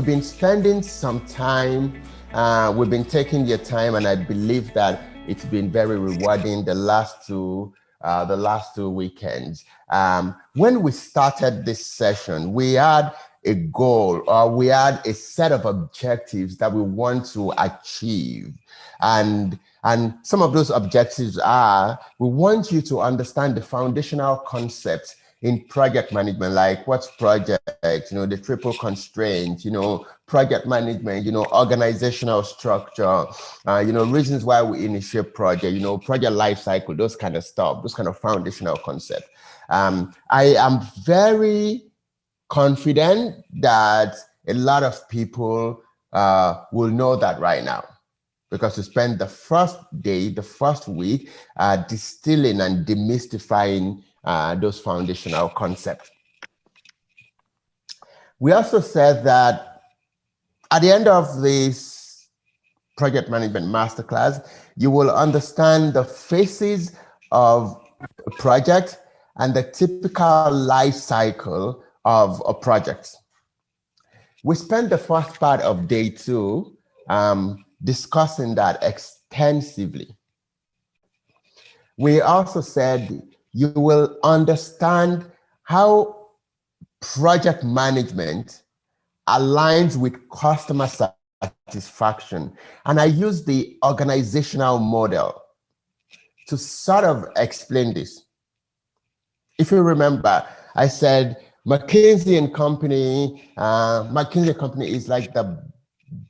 we've been spending some time, we've been taking your time, and I believe that it's been very rewarding the last two weekends. When we started this session, we had a goal, or we had a set of objectives that we want to achieve. And some of those objectives are, we want you to understand the foundational concepts in project management, like what's project, the triple constraints, project management, organizational structure, reasons why we initiate project, project life cycle, those kind of stuff, those kind of foundational concepts. I am very confident that a lot of people will know that right now, because we spent the first day, the first week, distilling and demystifying those foundational concepts. We also said that at the end of this project management masterclass, you will understand the phases of a project and the typical life cycle of a project. We spent the first part of day 2 discussing that extensively. We also said you will understand how project management aligns with customer satisfaction. And I use the organizational model to sort of explain this. If you remember, I said McKinsey & Company, McKinsey & Company is like the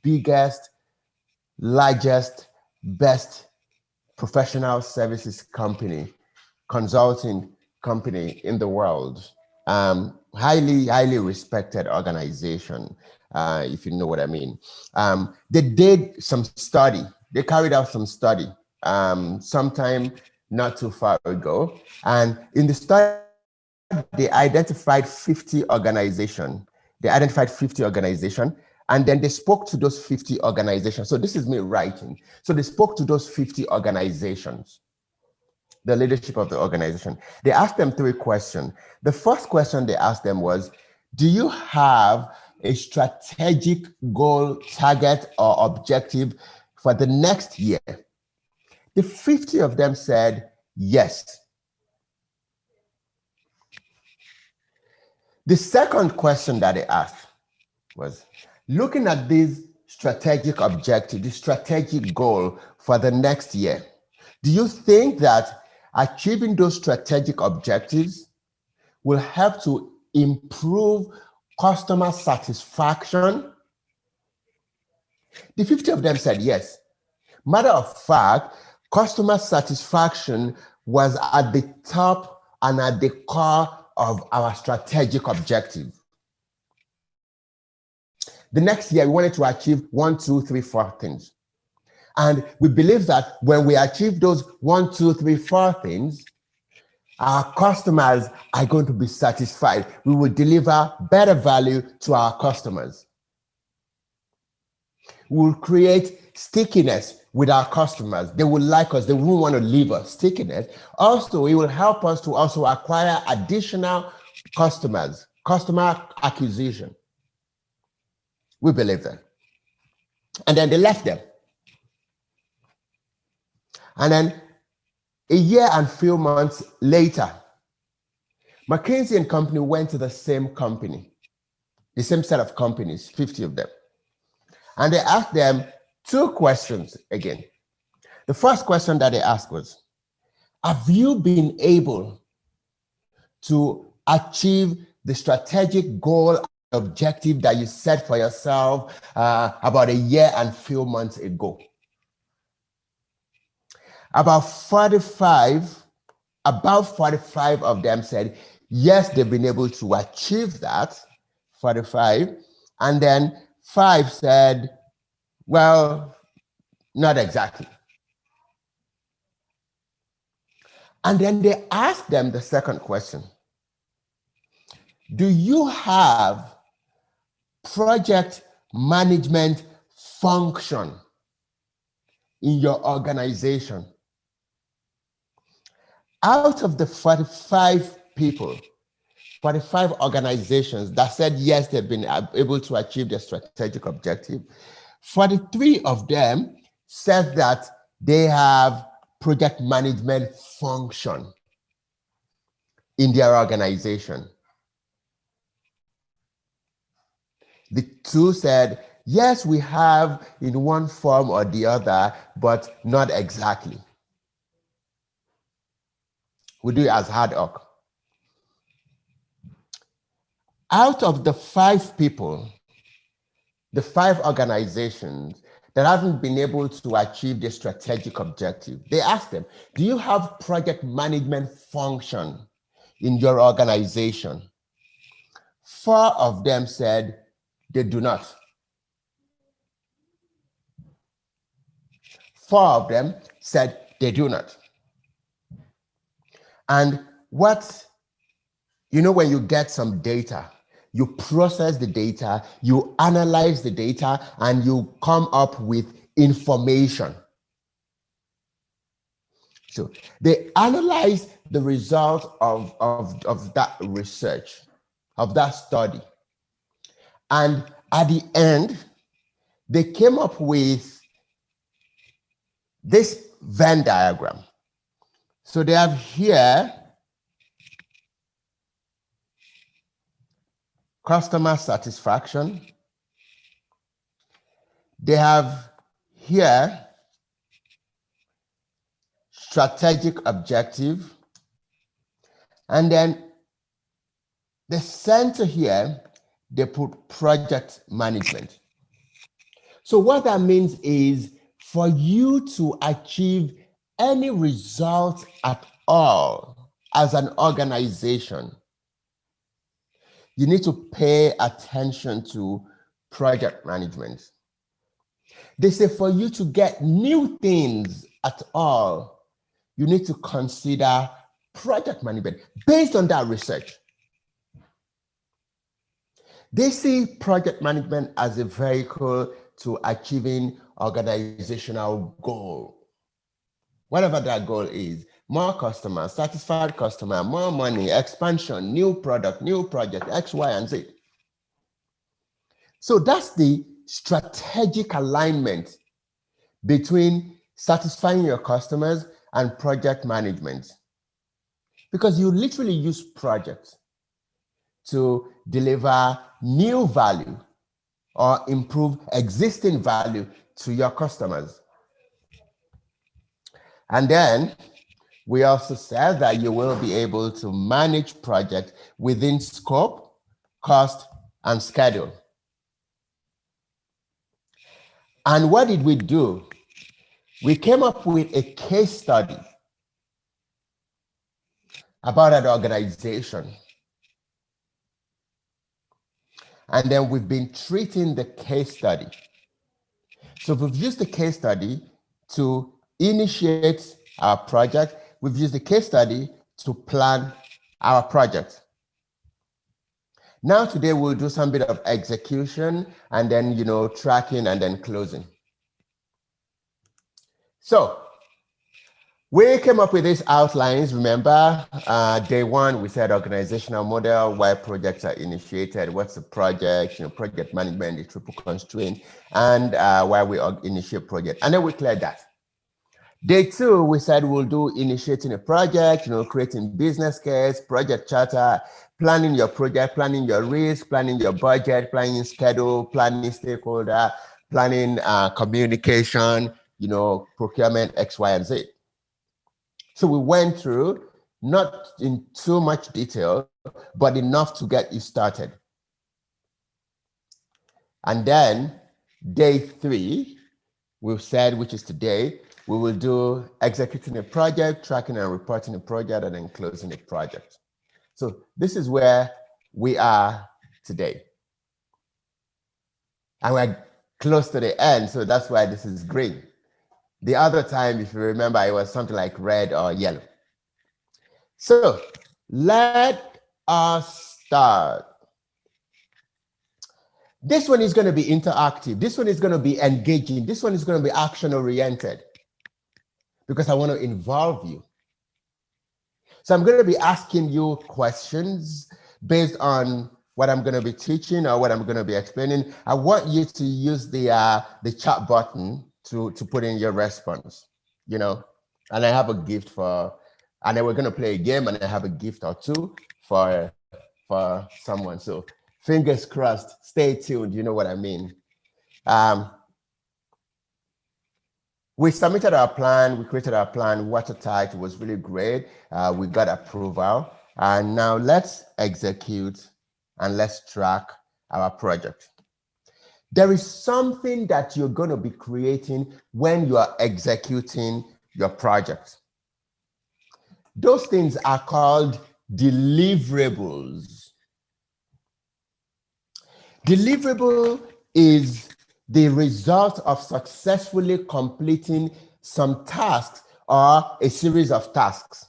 biggest, largest, best professional services company, consulting company in the world. Highly respected organization, if you know what I mean. They did some study. They carried out some study sometime not too far ago. And in the study, they identified 50 organizations. And then they spoke to those 50 organizations. So this is me writing. So they spoke to those 50 organizations, the leadership of the organization. They asked them 3 questions. The first question they asked them was, do you have a strategic goal, target, or objective for the next year? The 50 of them said yes. The second question that they asked was, looking at this strategic objective, this strategic goal for the next year, do you think that achieving those strategic objectives will help to improve customer satisfaction? The 50 of them said yes. Matter of fact, customer satisfaction was at the top and at the core of our strategic objective. The next year, we wanted to achieve 1, 2, 3, 4 things. And we believe that when we achieve those 1, 2, 3, 4 things, our customers are going to be satisfied. We will deliver better value to our customers. We will create stickiness with our customers. They will like us. They won't want to leave us. Stickiness. Also, it will help us to also acquire additional customers, customer acquisition. We believe that. And then they left them. And then a year and few months later, McKinsey & Company went to the same company, the same set of companies, 50 of them. And they asked them 2 questions again. The first question that they asked was, have you been able to achieve the strategic goal objective that you set for yourself about a year and few months ago? About 45 of them said, yes, they've been able to achieve that, 45. And then 5 said, well, not exactly. And then they asked them the second question. Do you have project management function in your organization? Out of the 45 people, 45 organizations that said yes, they've been able to achieve their strategic objective. 43 of them said that they have project management function in their organization. The 2 said, yes, we have in one form or the other, but not exactly. We do it as ad hoc. Out of the 5 people, the 5 organizations that haven't been able to achieve the strategic objective, they asked them, do you have project management function in your organization? 4 of them said they do not. 4 of them said they do not. And what, when you get some data, you process the data, you analyze the data, and you come up with information. So they analyze the result of that research, of that study. And at the end, they came up with this Venn diagram. So they have here customer satisfaction. They have here strategic objective. And then the center here, they put project management. So what that means is for you to achieve any result at all as an organization, you need to pay attention to project management. They say for you to get new things at all, you need to consider project management based on that research. They see project management as a vehicle to achieving organizational goal. Whatever that goal is, more customers, satisfied customer, more money, expansion, new product, new project, X, Y, and Z. So that's the strategic alignment between satisfying your customers and project management. Because you literally use projects to deliver new value or improve existing value to your customers. And then we also said that you will be able to manage projects within scope, cost, and schedule. And what did we do? We came up with a case study about an organization. And then we've been treating the case study. So we've used the case study to initiate our project. We've used the case study to plan our project. Now today we'll do some bit of execution and then, tracking and then closing. So we came up with these outlines. Remember, day 1, we said organizational model, why projects are initiated, what's the project, project management, the triple constraint, and why we initiate project. And then we cleared that. Day 2, we said we'll do initiating a project, creating business case, project charter, planning your project, planning your risk, planning your budget, planning schedule, planning stakeholder, planning communication, procurement, X, Y, and Z. So we went through, not in too much detail, but enough to get you started. And then day 3, we've said, which is today, we will do executing a project, tracking and reporting a project, and then closing a project. So this is where we are today. And we're close to the end, so that's why this is green. The other time, if you remember, it was something like red or yellow. So let us start. This one is going to be interactive. This one is going to be engaging. This one is going to be action-oriented because I want to involve you. So I'm going to be asking you questions based on what I'm going to be teaching or what I'm going to be explaining, I want you to use the chat button to put in your response, you know, and I have a gift for, and then we're going to play a game and I have a gift or two for someone. So fingers crossed, stay tuned. You know what I mean? We submitted our plan, we created our plan, watertight, it was really great. We got approval. And now let's execute and let's track our project. There is something that you're going to be creating when you are executing your project. Those things are called deliverables. Deliverable is the result of successfully completing some tasks or a series of tasks.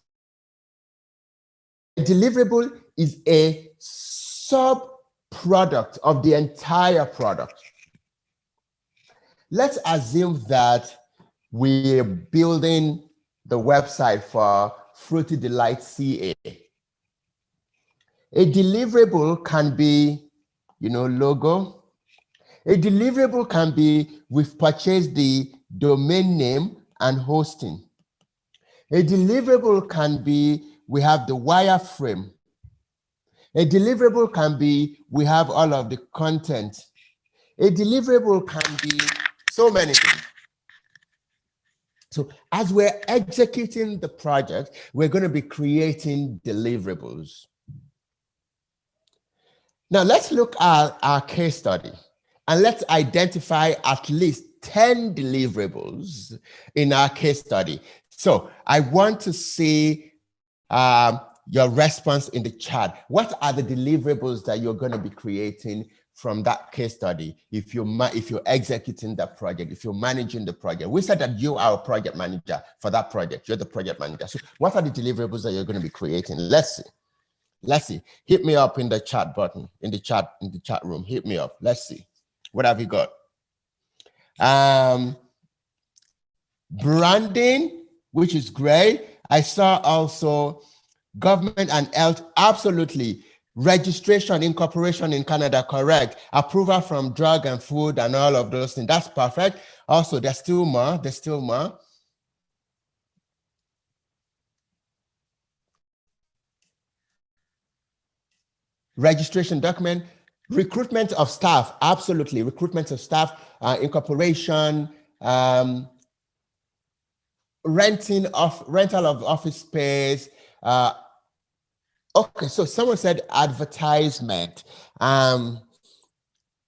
A deliverable is a sub-product of the entire product. Let's assume that we're building the website for Fruity Delight CA. A deliverable can be, you know, logo. A deliverable can be we've purchased the domain name and hosting. A deliverable can be we have the wireframe. A deliverable can be we have all of the content. A deliverable can be so many things. So as we're executing the project, we're going to be creating deliverables. Now let's look at our case study and let's identify at least 10 deliverables in our case study. So I want to see your response in the chat. What are the deliverables that you're going to be creating from that case study if you're executing that project, if you're managing the project? We said that you are a project manager for that project. You're the project manager. So what are the deliverables that you're going to be creating? Let's see. Let's see. Hit me up in the chat button, in the chat room. Hit me up. Let's see. What have you got? Branding, which is great. I saw also government and health, absolutely. Registration, incorporation in Canada, correct. Approval from drug and food and all of those things. That's perfect. Also, there's still more. There's still more. Registration document, recruitment of staff, absolutely. Recruitment of staff, incorporation, rental of office space. Okay, so someone said advertisement.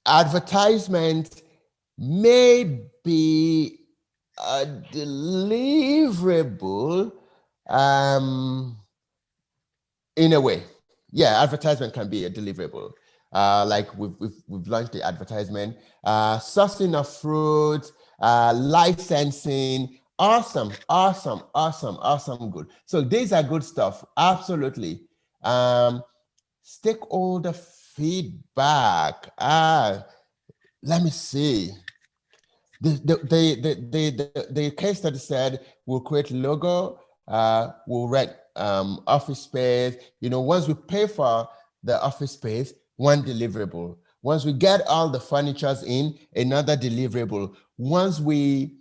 Advertisement may be a deliverable in a way. Yeah, advertisement can be a deliverable. Like we've launched the advertisement, sourcing of fruit, licensing. Awesome, awesome, awesome, awesome, good. So these are good stuff, absolutely. Stakeholder feedback. Let me see. The case study said we'll create logo, we'll rent office space. You know, once we pay for the office space, one deliverable. Once we get all the furnitures in, another deliverable. Once we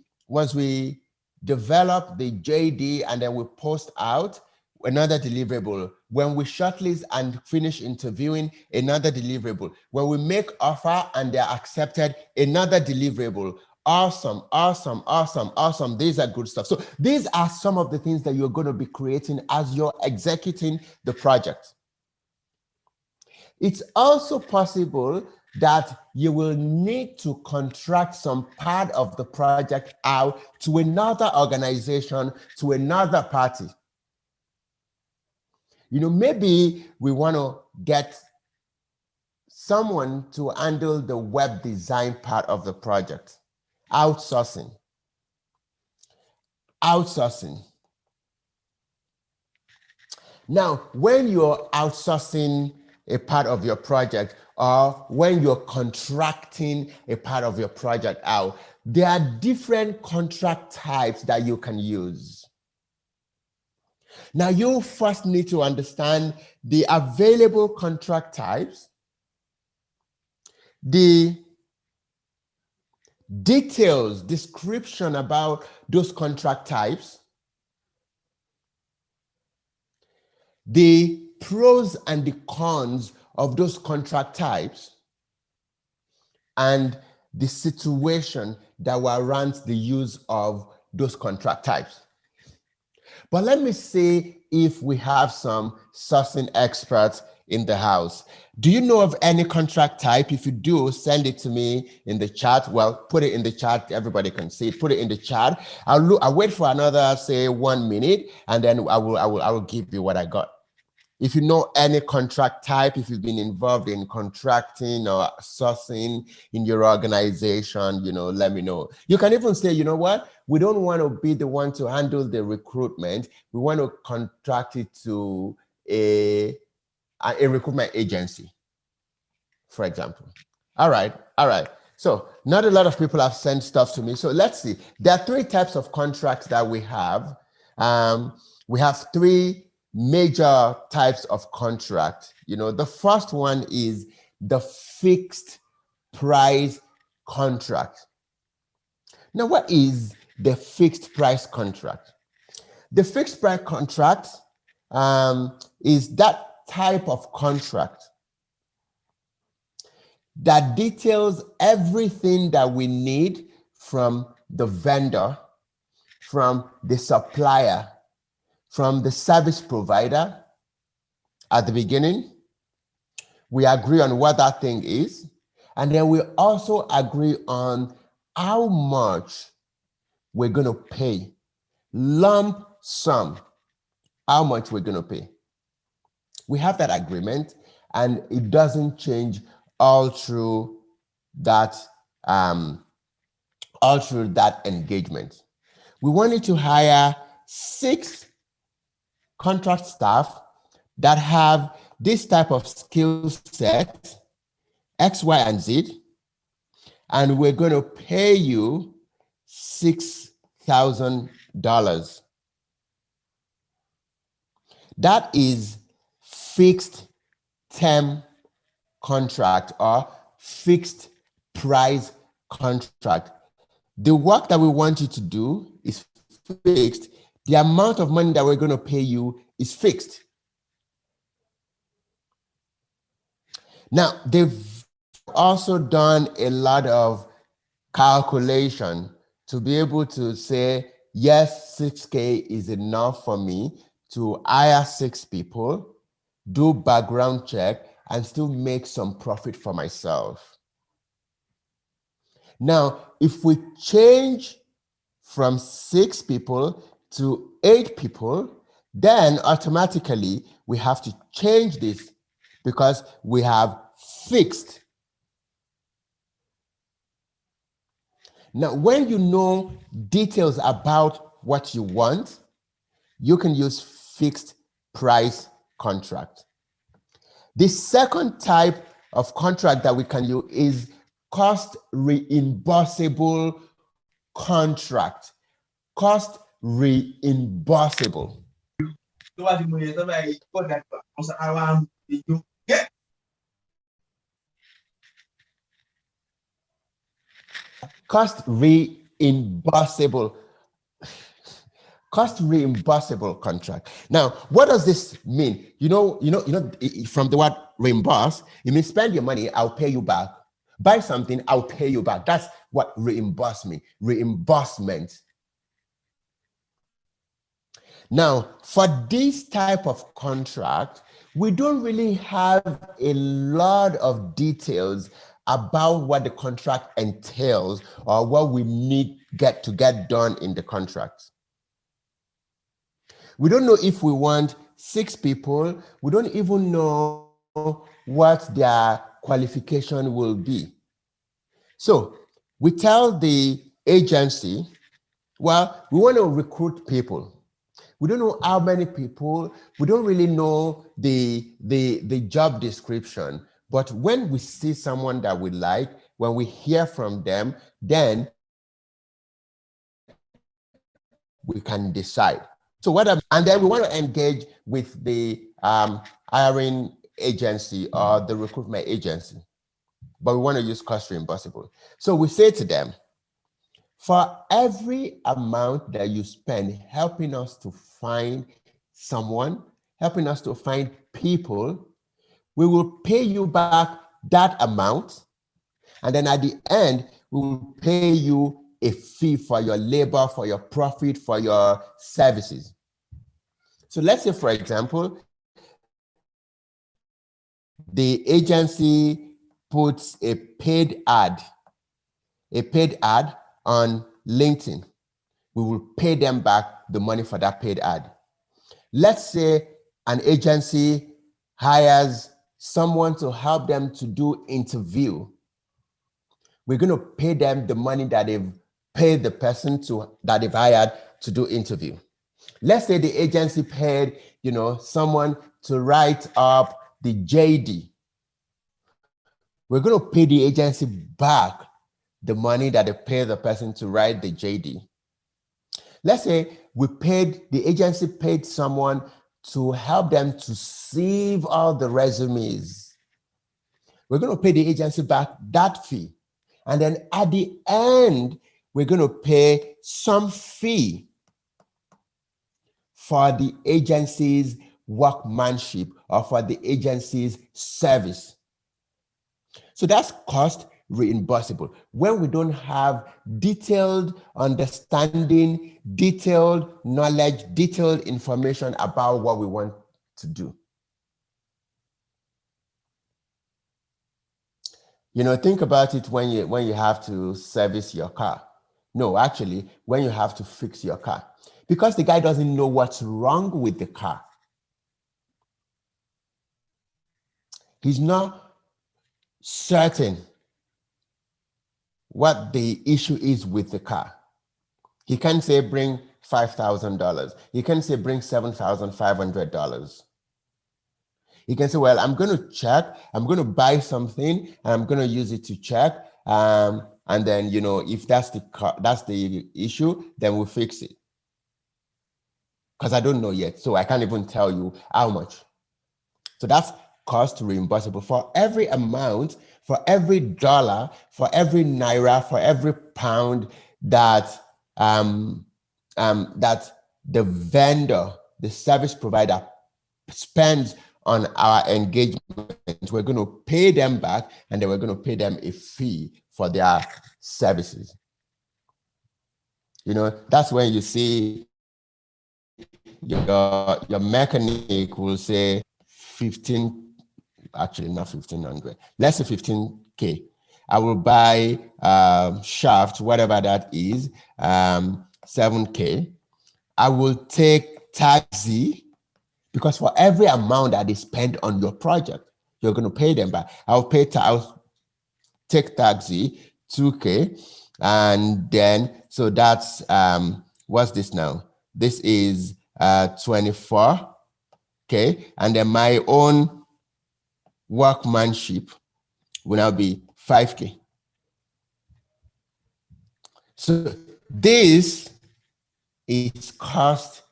develop the JD and then we post out, another deliverable. When we shortlist and finish interviewing, another deliverable. When we make offer and they're accepted, another deliverable. Awesome, awesome, awesome, awesome. These are good stuff. So these are some of the things that you're going to be creating as you're executing the project. It's also possible that you will need to contract some part of the project out to another organization, to another party. You know, maybe we want to get someone to handle the web design part of the project. Outsourcing. Outsourcing. Now, when you're outsourcing a part of your project or when you're contracting a part of your project out, there are different contract types that you can use. Now, you first need to understand the available contract types, the details, description about those contract types, the pros and the cons of those contract types, and the situation that warrants the use of those contract types. But let me see if we have some sourcing experts in the house. Do you know of any contract type? If you do, send it to me in the chat. Well, put it in the chat. Everybody can see it. Put it in the chat. I'll wait for another, say, 1 minute, and then I will give you what I got. If you know any contract type, if you've been involved in contracting or sourcing in your organization, let me know. You can even say, you know what? We don't want to be the one to handle the recruitment. We want to contract it to a recruitment agency, for example. All right. So not a lot of people have sent stuff to me. So let's see. There are 3 types of contracts that we have. We have 3 major types of contract. The first one is the fixed price contract. Now, what is the fixed price contract? The fixed price contract is that type of contract that details everything that we need from the vendor, from the supplier, from the service provider. At the beginning, we agree on what that thing is, and then we also agree on how much we're going to pay, lump sum, how much we're going to pay. We have that agreement, and it doesn't change all through that engagement. We wanted to hire 6 contract staff that have this type of skill set, X, Y, and Z, and we're going to pay you $6,000. That is fixed term contract or fixed price contract. The work that we want you to do is fixed. The amount of money that we're going to pay you is fixed. Now, they've also done a lot of calculation to be able to say, yes, 6K is enough for me to hire 6 people, do background check, and still make some profit for myself. Now, if we change from 6 people to 8 people, then automatically we have to change this because we have fixed. Now, when you know details about what you want, you can use fixed price contract. The second type of contract that we can use is cost reimbursable contract. Cost reimbursable. Cost reimbursable. Cost reimbursable contract. Now, what does this mean? From the word reimburse, it means spend your money, I'll pay you back. Buy something, I'll pay you back. That's what reimburse means. Reimbursement. Now, for this type of contract, we don't really have a lot of details about what the contract entails or what we need to get done in the contract. We don't know if we want 6 people. We don't even know what their qualification will be. So we tell the agency, well, we want to recruit people. We don't know how many people. We don't really know the job description. But when we see someone that we like, when we hear from them, then we can decide. So and then we want to engage with the hiring agency or the recruitment agency, but we want to use cost reimbursable. So we say to them, for every amount that you spend helping us to find someone, helping us to find people, we will pay you back that amount. And then at the end, we will pay you a fee for your labor, for your profit, for your services. So let's say, for example, the agency puts a paid ad on LinkedIn. We will pay them back the money for that paid ad. Let's say an agency hires someone to help them to do interview. We're going to pay them the money that they've paid the person that they've hired to do interview. Let's say the agency paid, someone to write up the JD. We're going to pay the agency back the money that they paid the person to write the JD. Let's say the agency paid someone to help them to sieve all the resumes. We're going to pay the agency back that fee. And then at the end, we're going to pay some fee for the agency's workmanship or for the agency's service. So that's cost reimbursable. When we don't have detailed understanding, detailed knowledge, detailed information about what we want to do. Think about it when you have to service your car. No, actually, when you have to fix your car. Because the guy doesn't know what's wrong with the car. He's not certain what the issue is with the car. He can say bring $5,000. He can say bring $7,500. He can say, well, I'm going to check, I'm going to buy something, and I'm going to use it to check. And then, if that's the issue, then we'll fix it. Because I don't know yet, so I can't even tell you how much. So that's cost reimbursable. For every amount, for every dollar, for every naira, for every pound that that the vendor, the service provider spends on our engagement, we're going to pay them back, and then we're going to pay them a fee for their services. That's when you see your mechanic will say 15, actually not 1,500, let's say 15K. I will buy shaft, whatever that is, 7K. I will take taxi, because for every amount that they spend on your project, you're going to pay them back. I'll take taxi, 2K, and then, so that's, what's this now? This is 24K, and then my own workmanship will now be 5K. So this is cost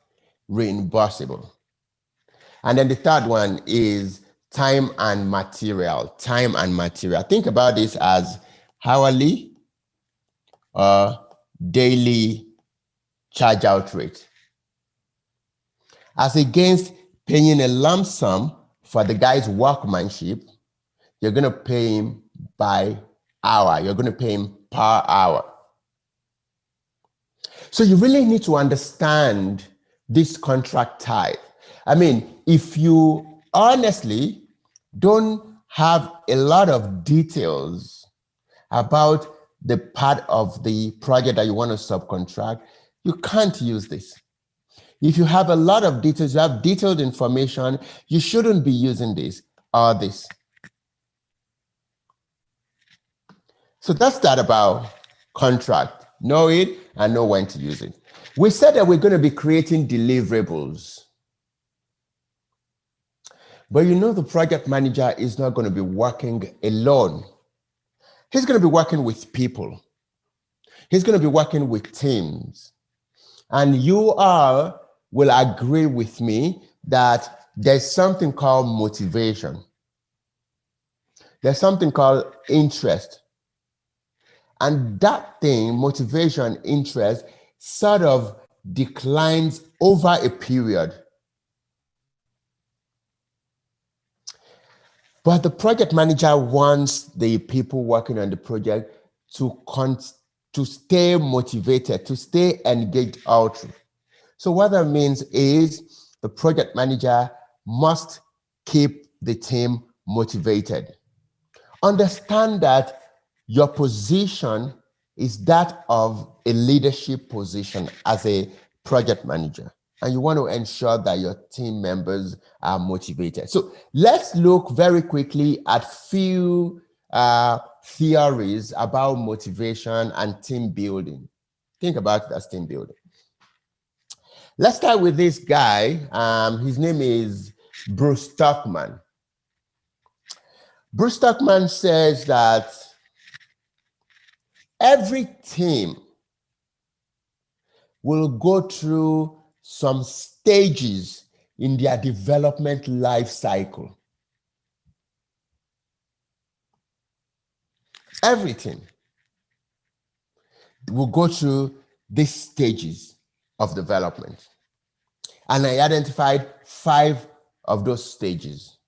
reimbursable. And then the third one is time and material. Time and material. Think about this as hourly or daily charge out rate, as against paying a lump sum for the guy's workmanship. You're going to pay him by hour. You're going to pay him per hour. So you really need to understand this contract type. I mean, if you honestly don't have a lot of details about the part of the project that you want to subcontract, you can't use this. If you have a lot of details, you have detailed information, you shouldn't be using this or this. So that's that about contract. Know it and know when to use it. We said that we're going to be creating deliverables. But the project manager is not going to be working alone. He's going to be working with people. He's going to be working with teams. And you are will agree with me that there's something called motivation. There's something called interest. And that thing, motivation, interest, sort of declines over a period. But the project manager wants the people working on the project to stay motivated, to stay engaged all through. So what that means is the project manager must keep the team motivated. Understand that your position is that of a leadership position as a project manager, and you want to ensure that your team members are motivated. So let's look very quickly at few theories about motivation and team building. Think about it as team building. Let's start with this guy. His name is Bruce Stockman. Bruce Stockman says that every team will go through some stages in their development life cycle. Every team will go through these stages of development. And I identified 5 of those stages.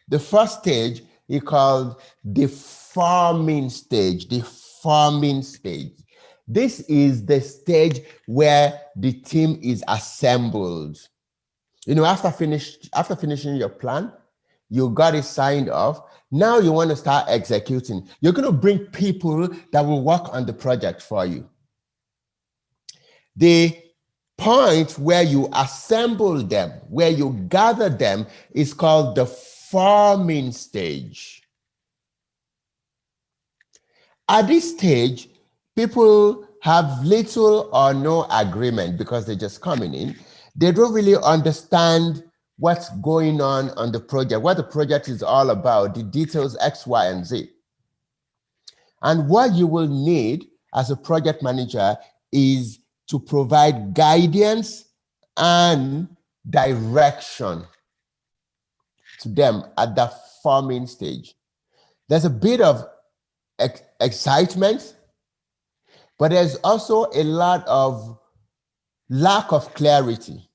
The first stage he called the forming stage, the forming stage. This is the stage where the team is assembled. You know, after finishing your plan, you got it signed off. Now you want to start executing. You're going to bring people that will work on the project for you. The point where you assemble them, where you gather them, is called the forming stage. At this stage, people have little or no agreement because they're just coming in. They don't really understand what's going on the project, what the project is all about, the details X, Y, and Z. And what you will need as a project manager is to provide guidance and direction to them at the forming stage. There's a bit of excitement, but there's also a lot of lack of clarity.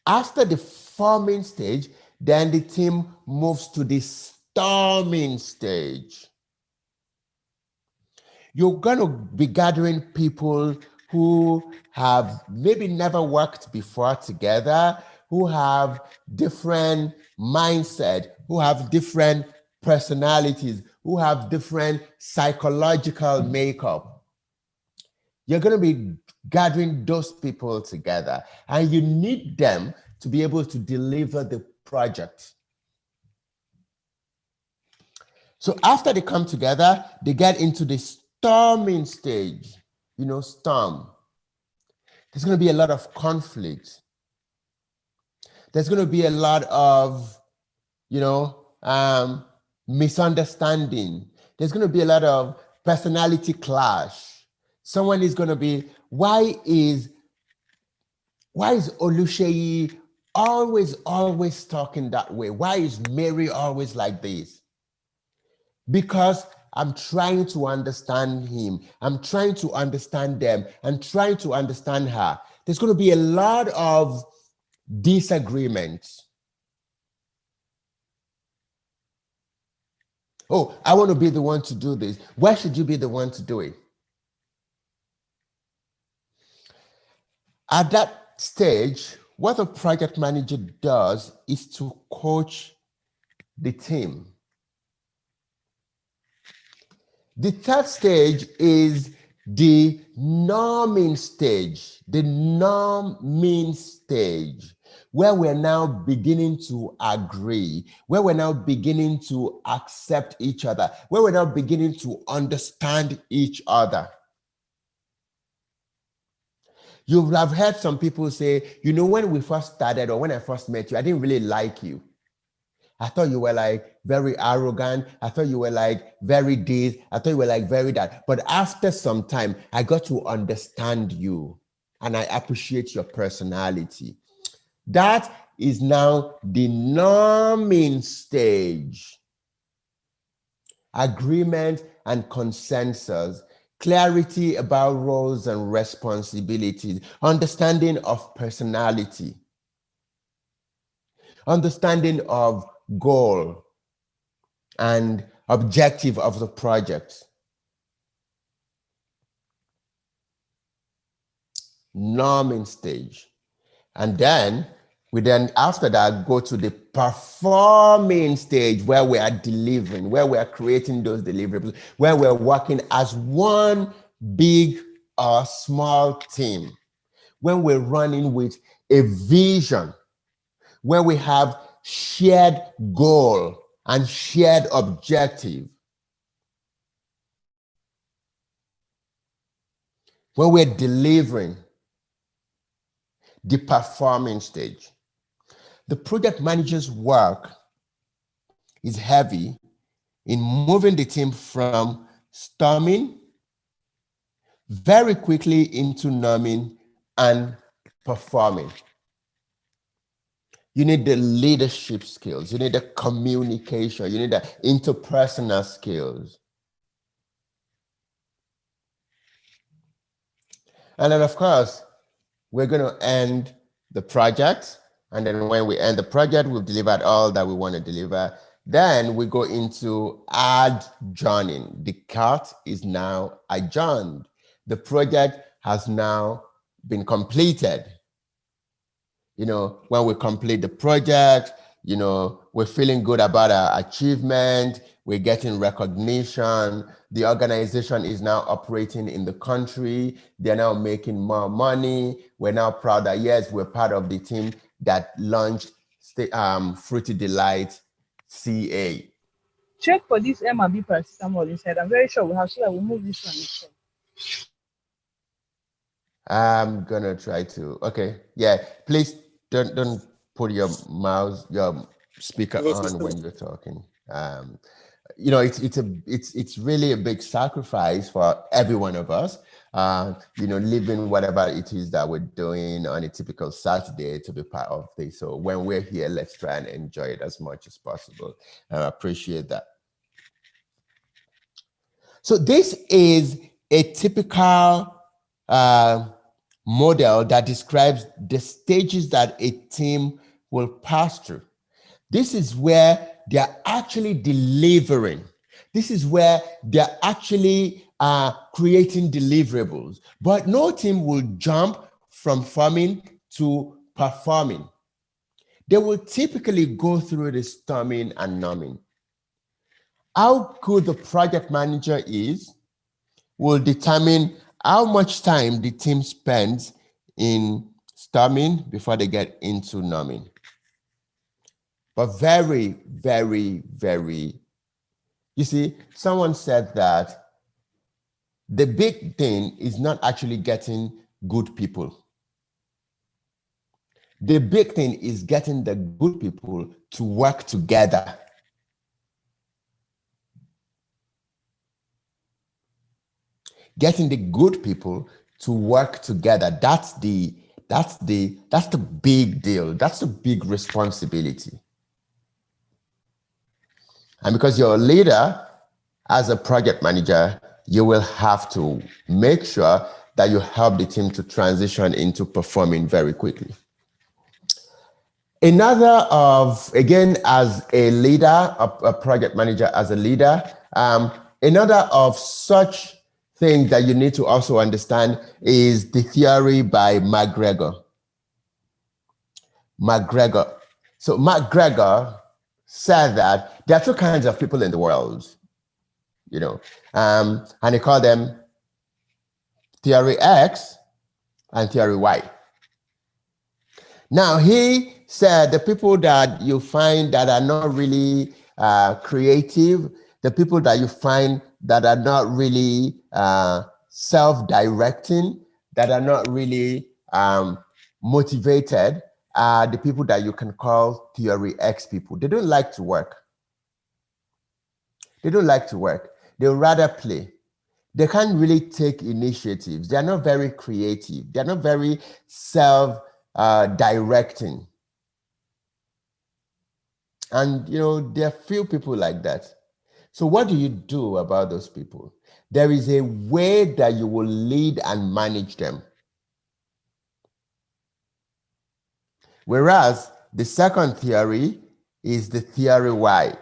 After the forming stage, then the team moves to the storming stage. You're going to be gathering people who have maybe never worked before together, who have different mindset, who have different personalities, who have different psychological makeup. You're going to be gathering those people together, and you need them to be able to deliver the project. So after they come together, they get into the storming stage. You know, storm. There's going to be a lot of conflict. There's going to be a lot of, misunderstanding. There's going to be a lot of personality clash. Someone is going to be, why is Oluseyi always talking that way? Why is Mary always like this? Because I'm trying to understand him. I'm trying to understand them. I'm trying to understand her. There's going to be a lot of disagreements. Oh, I want to be the one to do this. Why should you be the one to do it? At that stage, what a project manager does is to coach the team. The third stage is the norming stage, where we're now beginning to agree, where we're now beginning to accept each other, where we're now beginning to understand each other. You have heard some people say, when we first started or when I first met you, I didn't really like you. I thought you were like very arrogant. I thought you were like very this. I thought you were like very that. But after some time, I got to understand you and I appreciate your personality. That is now the norming stage. Agreement and consensus, clarity about roles and responsibilities, understanding of personality, understanding of goal and objective of the project. Norming stage. And then we then after that go to the performing stage where we are delivering, where we are creating those deliverables, where we're working as one big or small team, when we're running with a vision, where we have shared goal and shared objective, when we're delivering, the performing stage. The project manager's work is heavy in moving the team from storming very quickly into numbing and performing. You need the leadership skills, you need the communication, you need the interpersonal skills. And then of course, we're going to end the project. And then when we end the project, we've delivered all that we want to deliver. Then we go into adjourning. The cart is now adjourned. The project has now been completed. You know, when we complete the project, you know, we're feeling good about our achievement. We're getting recognition. The organization is now operating in the country. They're now making more money. We're now proud that, yes, we're part of the team that launched Fruity Delight CA. Check for this M&B paracetamol inside. I'm very sure we have, so that we'll move this one inside. I'm gonna try to. Okay, yeah. Please don't put your mouse, your speaker on when you're talking. You know, it's really a big sacrifice for every one of us. You know, leaving whatever it is that we're doing on a typical Saturday to be part of this. So when we're here, let's try and enjoy it as much as possible. I appreciate that. So this is a typical model that describes the stages that a team will pass through. This is where they're actually delivering. This is where they're actually creating deliverables. But no team will jump from forming to performing. They will typically go through the storming and numbing. How good the project manager is will determine how much time the team spends in storming before they get into numbing. But very, very, very, you see, someone said that the big thing is not actually getting good people. The big thing is getting the good people to work together. Getting the good people to work together. That's the big deal. That's the big responsibility. And because you're a leader, as a project manager, you will have to make sure that you help the team to transition into performing very quickly. Another of, again, as a leader, a project manager as a leader, another of such things that you need to also understand is the theory by McGregor. So McGregor said that there are two kinds of people in the world, you know, and he called them theory X and theory Y. Now, he said the people that you find that are not really creative, the people that you find that are not really self-directing, that are not really motivated, are the people that you can call theory X people. They don't like to work. They don't like to work. They would rather play. They can't really take initiatives. They're not very creative. They're not very self-directing. And, there are few people like that. So what do you do about those people? There is a way that you will lead and manage them. Whereas the second theory is the theory Y.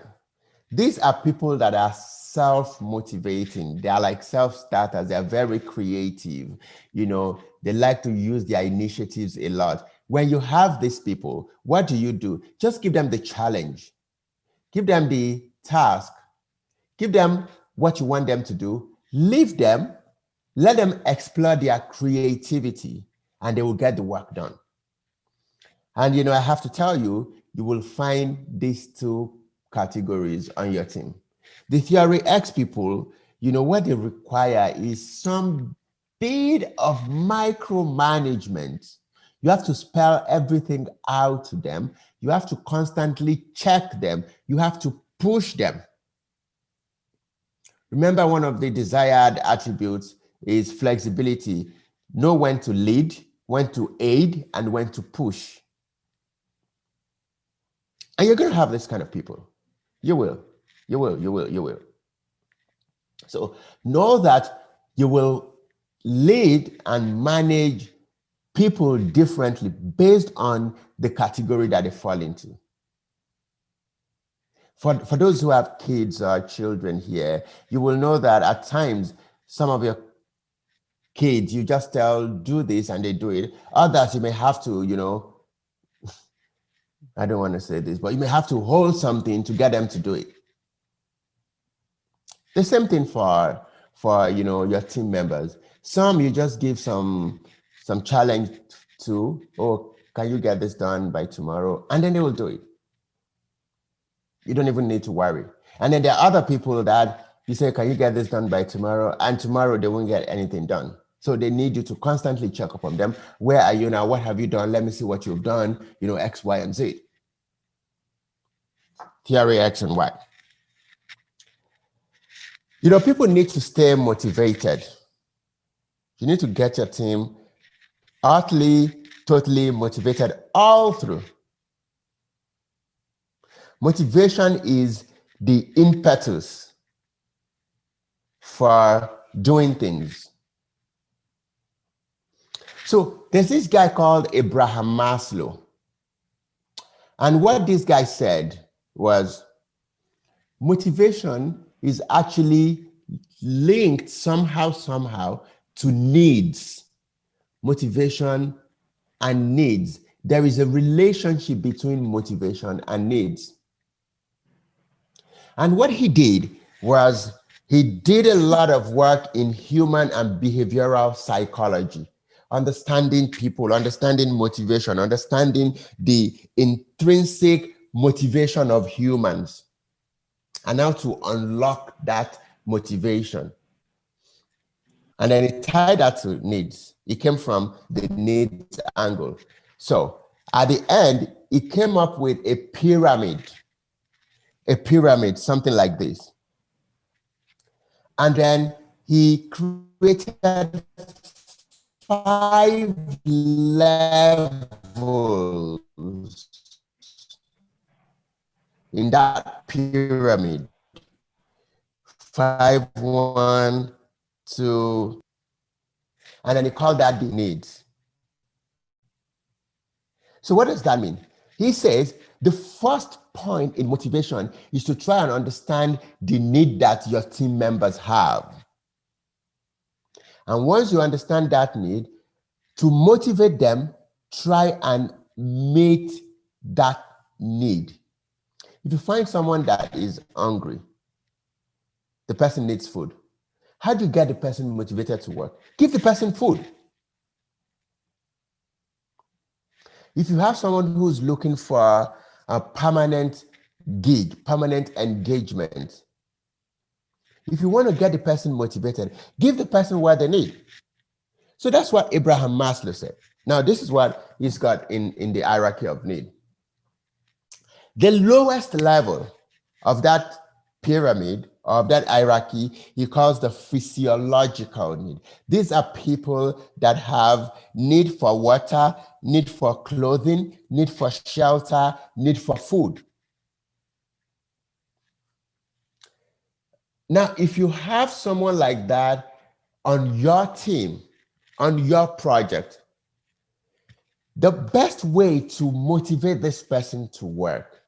These are people that are self-motivating. They are like self-starters. They are very creative. They like to use their initiatives a lot. When you have these people, what do? Just give them the challenge. Give them the task. Give them what you want them to do. Leave them. Let them explore their creativity, and they will get the work done. And, I have to tell you, you will find these two categories on your team. The theory X people, what they require is some bit of micromanagement. You have to spell everything out to them. You have to constantly check them. You have to push them. Remember, one of the desired attributes is flexibility. Know when to lead, when to aid, and when to push. And you're going to have this kind of people. You will. So know that you will lead and manage people differently based on the category that they fall into. For those who have kids or children here, you will know that at times, some of your kids, you just tell, do this, and they do it. Others, you may have to, I don't want to say this, but you may have to hold something to get them to do it. The same thing for your team members. Some you just give some challenge to, can you get this done by tomorrow? And then they will do it. You don't even need to worry. And then there are other people that you say, can you get this done by tomorrow? And tomorrow they won't get anything done. So they need you to constantly check up on them. Where are you now? What have you done? Let me see what you've done, X, Y, and Z. Theory X and Y. People need to stay motivated. You need to get your team utterly, totally motivated all through. Motivation is the impetus for doing things. So there's this guy called Abraham Maslow. And what this guy said was, motivation is actually linked somehow to needs. Motivation and needs. There is a relationship between motivation and needs. And what he did was he did a lot of work in human and behavioral psychology, understanding people, understanding motivation, understanding the intrinsic motivation of humans, and how to unlock that motivation. And then he tied that to needs. It came from the needs angle. So at the end, he came up with a pyramid, something like this. And then he created 5 levels in that pyramid. 5, 1, 2, and then he called that the needs. So what does that mean? He says the first point in motivation is to try and understand the need that your team members have. And once you understand that need, to motivate them, try and meet that need. If you find someone that is hungry, the person needs food. How do you get the person motivated to work? Give the person food. If you have someone who's looking for a permanent gig, permanent engagement, if you want to get the person motivated, give the person what they need. So that's what Abraham Maslow said. Now, this is what he's got in the hierarchy of need. The lowest level of that pyramid, of that hierarchy, he calls the physiological need. These are people that have need for water, need for clothing, need for shelter, need for food. Now, if you have someone like that on your team, on your project, the best way to motivate this person to work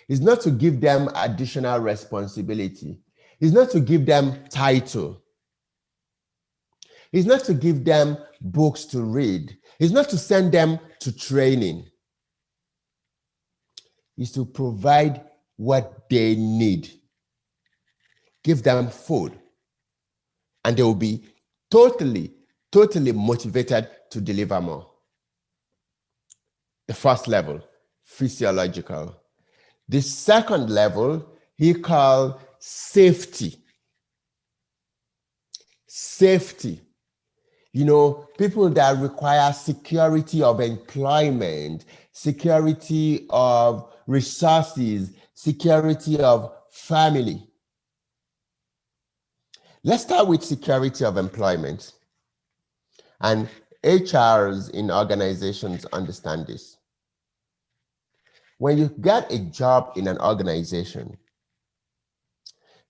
is not to give them additional responsibility. It's not to give them title. It's not to give them books to read. It's not to send them to training. It's to provide what they need. Give them food. And they will be totally motivated to deliver more. The first level, physiological. The second level, he called safety. Safety. You know, people that require security of employment, security of resources, security of family. Let's start with security of employment. And HRs in organizations understand this. When you get a job in an organization,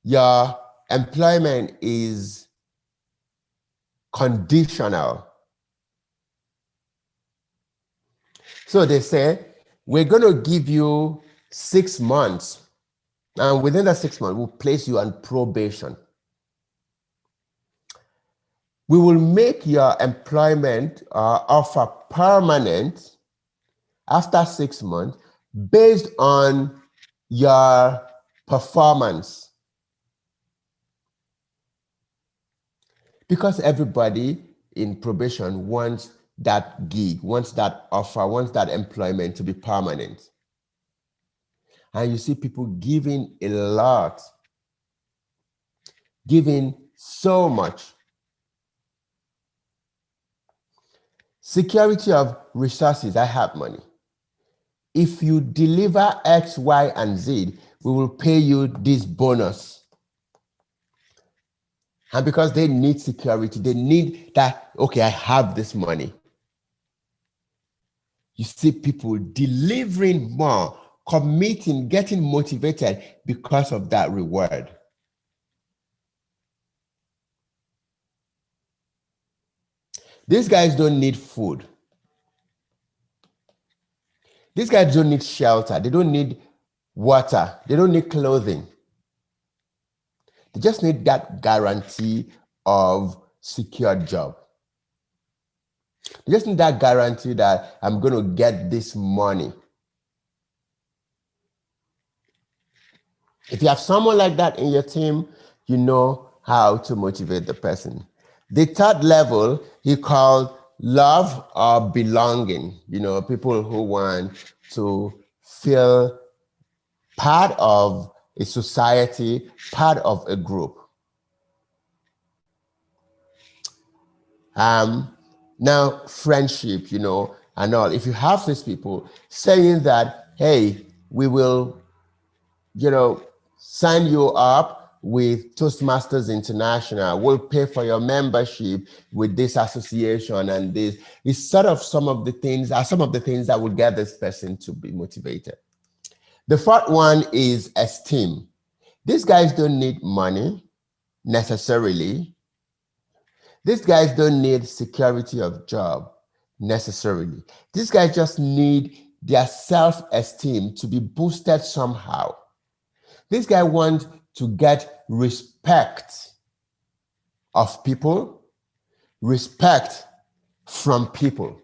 your employment is conditional. So they say, we're going to give you 6 months. And within that 6 months, we'll place you on probation. We will make your employment offer permanent after 6 months based on your performance. Because everybody in probation wants that gig, wants that offer, wants that employment to be permanent. And you see people giving a lot, giving so much. Security of resources, I have money. If you deliver X, Y, and Z, we will pay you this bonus. And because they need security, they need that, okay, I have this money. You see people delivering more, committing, getting motivated because of that reward. These guys don't need food. These guys don't need shelter. They don't need water. They don't need clothing. They just need that guarantee of secure job. They just need that guarantee that I'm going to get this money. If you have someone like that in your team, you know how to motivate the person. The third level, he called love or belonging. You know, people who want to feel part of a society, part of a group. Now, friendship, you know, and all. If you have these people saying that, hey, we will, you know, sign you up with Toastmasters International, we'll pay for your membership with this association and this, is sort of some of the things that will get this person to be motivated. The fourth one is esteem. These guys don't need money necessarily. These guys don't need security of job necessarily. These guys just need their self-esteem to be boosted somehow. These guys want to get respect of people, respect from people.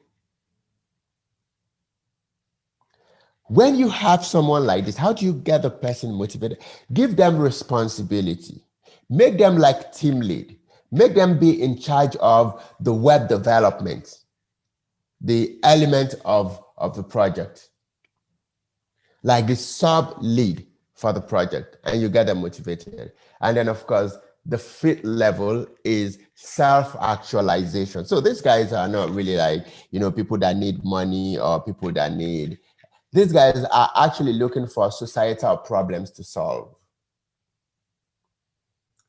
When you have someone like this, how do you get the person motivated? Give them responsibility. Make them like team lead. Make them be in charge of the web development, the element of the project, like the sub lead for the project, and you get them motivated. And then, of course, the fifth level is self-actualization. So these guys are not really like, people that need money or people that need, these guys are actually looking for societal problems to solve.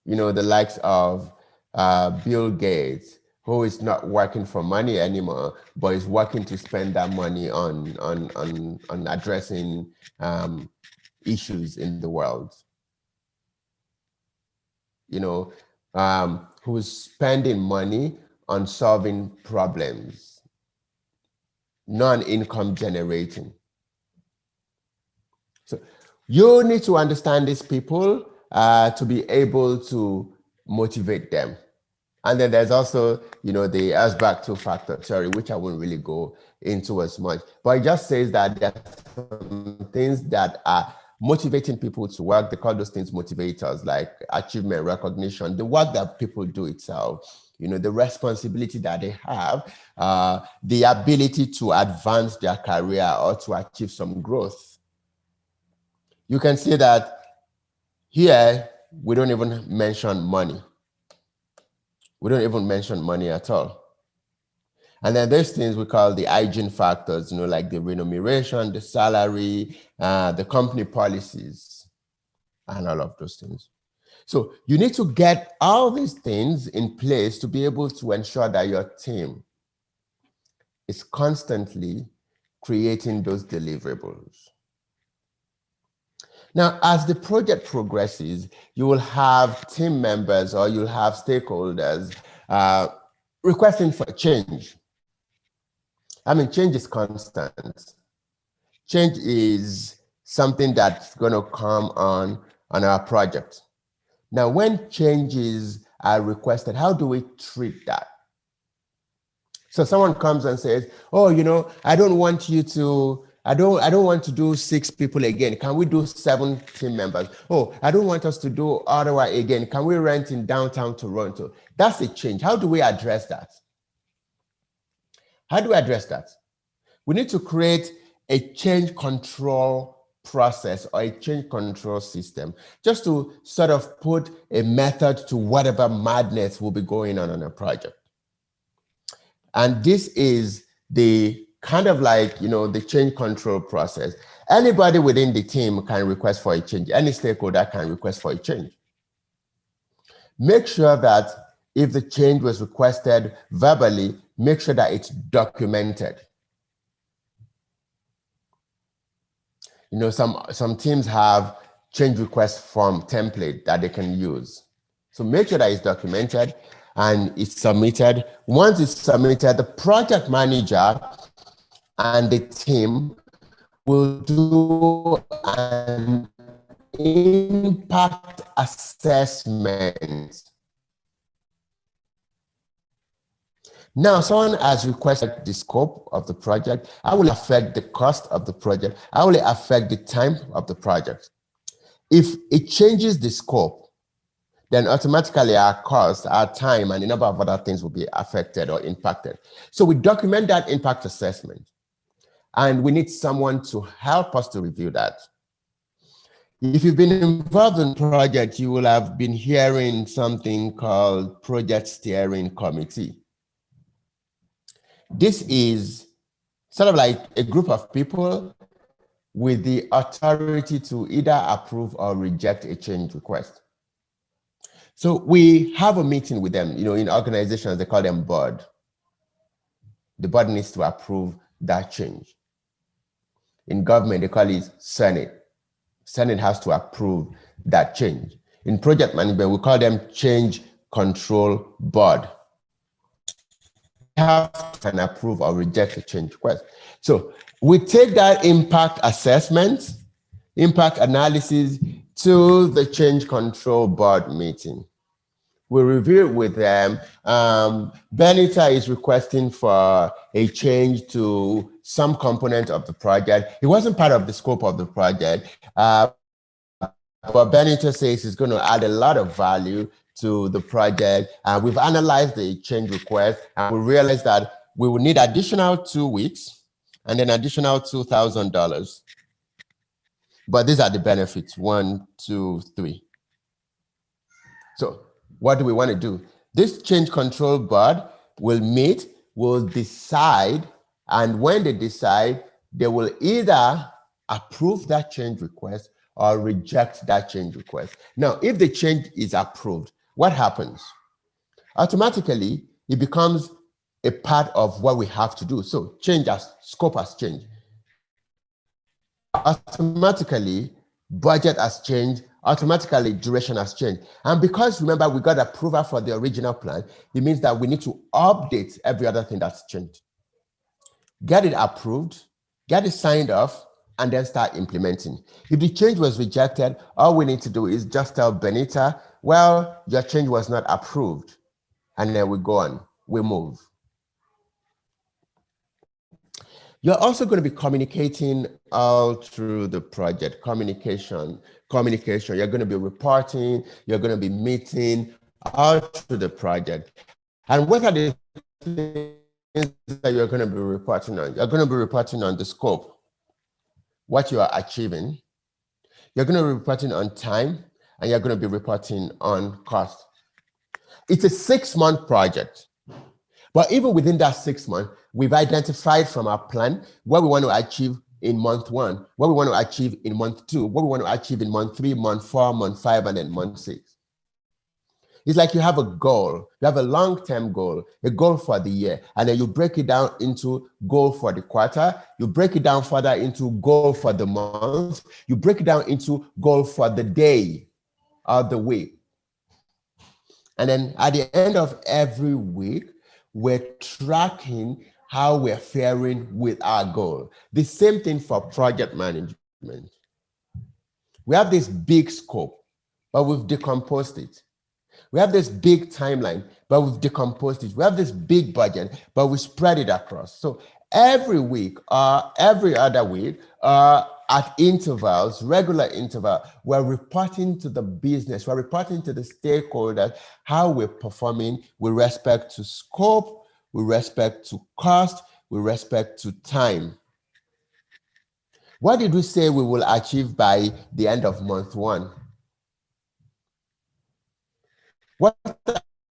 The likes of Bill Gates, who is not working for money anymore, but is working to spend that money on addressing issues in the world. Who's spending money on solving problems, non-income generating. So you need to understand these people to be able to motivate them. And then there's also, the Asbach two-factor theory, which I won't really go into as much, but it just says that there are some things that are motivating people to work. They call those things motivators, like achievement, recognition, the work that people do itself, the responsibility that they have, the ability to advance their career or to achieve some growth. You can see that here, we don't even mention money. We don't even mention money at all. And then there's things we call the hygiene factors, like the remuneration, the salary, the company policies, and all of those things. So you need to get all these things in place to be able to ensure that your team is constantly creating those deliverables. Now, as the project progresses, you will have team members or you'll have stakeholders requesting for change. Change is constant. Change is something that's going to come on our project. Now, when changes are requested, how do we treat that? So someone comes and says, oh, I don't want to do 6 people again. Can we do 7 team members? Oh, I don't want us to do Ottawa again. Can we rent in downtown Toronto? That's a change. How do we address that? How do we address that? We need to create a change control process or a change control system just to sort of put a method to whatever madness will be going on a project. And this is the kind of like, the change control process. Anybody within the team can request for a change. Any stakeholder can request for a change. Make sure that if the change was requested verbally, make sure that it's documented. Some teams have change request form template that they can use. So make sure that it's documented and it's submitted. Once it's submitted, the project manager and the team will do an impact assessment. Now, someone has requested the scope of the project. How will it affect the cost of the project? How will it affect the time of the project? If it changes the scope, then automatically our cost, our time, and a number of other things will be affected or impacted. So we document that impact assessment, and we need someone to help us to review that. If you've been involved in projects, you will have been hearing something called Project Steering Committee. This is sort of like a group of people with the authority to either approve or reject a change request. So we have a meeting with them. In organizations, they call them board. The board needs to approve that change. In government, they call it Senate. Senate has to approve that change. In project management, we call them Change Control Board. They have to approve or reject a change request. So we take that impact assessment, impact analysis to the Change Control Board meeting. We review it with them. Benita is requesting for a change to some component of the project. It wasn't part of the scope of the project, but Benita says it's going to add a lot of value to the project. We've analyzed the change request, and we realized that we will need additional 2 weeks and then additional $2,000. But these are the benefits, 1, 2, 3. So What do we want to do? This change control board will meet, will decide, and when they decide, they will either approve that change request or reject that change request. Now, if the change is approved, what happens? Automatically, it becomes a part of what we have to do. So scope has changed. Automatically, budget has changed. Automatically, duration has changed. And because, remember, we got approval for the original plan, it means that we need to update every other thing that's changed. Get it approved, get it signed off, and then start implementing. If the change was rejected, all we need to do is just tell Benita, well, your change was not approved. And then we go on, we move. You're also going to be communicating all through the project, communication. You're going to be reporting, you're going to be meeting all through the project. And what are the things that you're going to be reporting on? You're going to be reporting on the scope, what you are achieving. You're going to be reporting on time, and you're going to be reporting on cost. It's a 6-month project. But even within that 6 months, we've identified from our plan what we want to achieve in month 1, what we want to achieve in month 2, what we want to achieve in month 3, month 4, month 5, and then month 6. It's like you have a goal, you have a long-term goal, a goal for the year, and then you break it down into goal for the quarter, you break it down further into goal for the month, you break it down into goal for the day or the week. And then at the end of every week, we're tracking how we're faring with our goal. The same thing for project management. We have this big scope, but we've decomposed it. We have this big timeline, but we've decomposed it. We have this big budget, but we spread it across. So every week or every other week, at intervals, regular interval, we're reporting to the business, we're reporting to the stakeholders how we're performing with respect to scope, with respect to cost, with respect to time. What did we say we will achieve by the end of month 1? What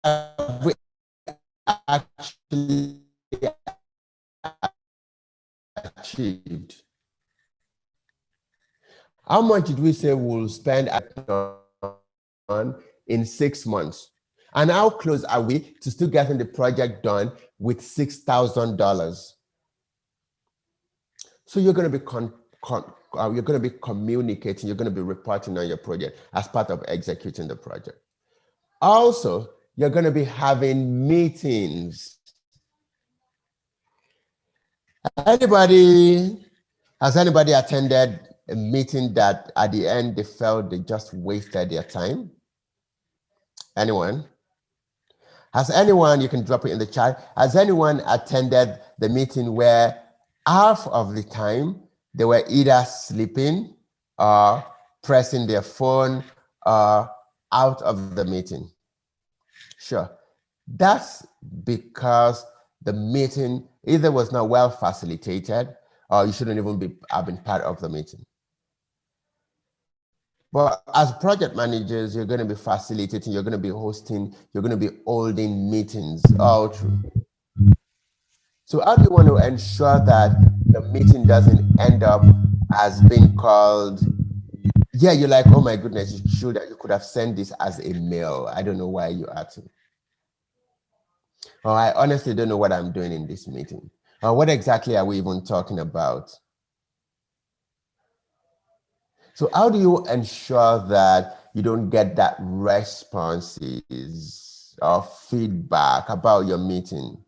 have we actually achieved? How much did we say we'll spend on in 6 months? And how close are we to still getting the project done with $6,000? So you're going to be you're going to be communicating, you're going to be reporting on your project as part of executing the project. Also, you're going to be having meetings. Has anybody attended a meeting that at the end they felt they just wasted their time? Anyone? Has anyone, you can drop it in the chat, has anyone attended the meeting where half of the time they were either sleeping or pressing their phone or out of the meeting? Sure. That's because the meeting either was not well facilitated or you shouldn't even have been part of the meeting. But as project managers, you're going to be facilitating, you're going to be hosting, you're going to be holding meetings all through. So how do you want to ensure that the meeting doesn't end up as being called, yeah, you're like, oh my goodness, you could have sent this as a mail. I don't know why you asking. Or I honestly don't know what I'm doing in this meeting. Or what exactly are we even talking about? So how do you ensure that you don't get that responses or feedback about your meeting?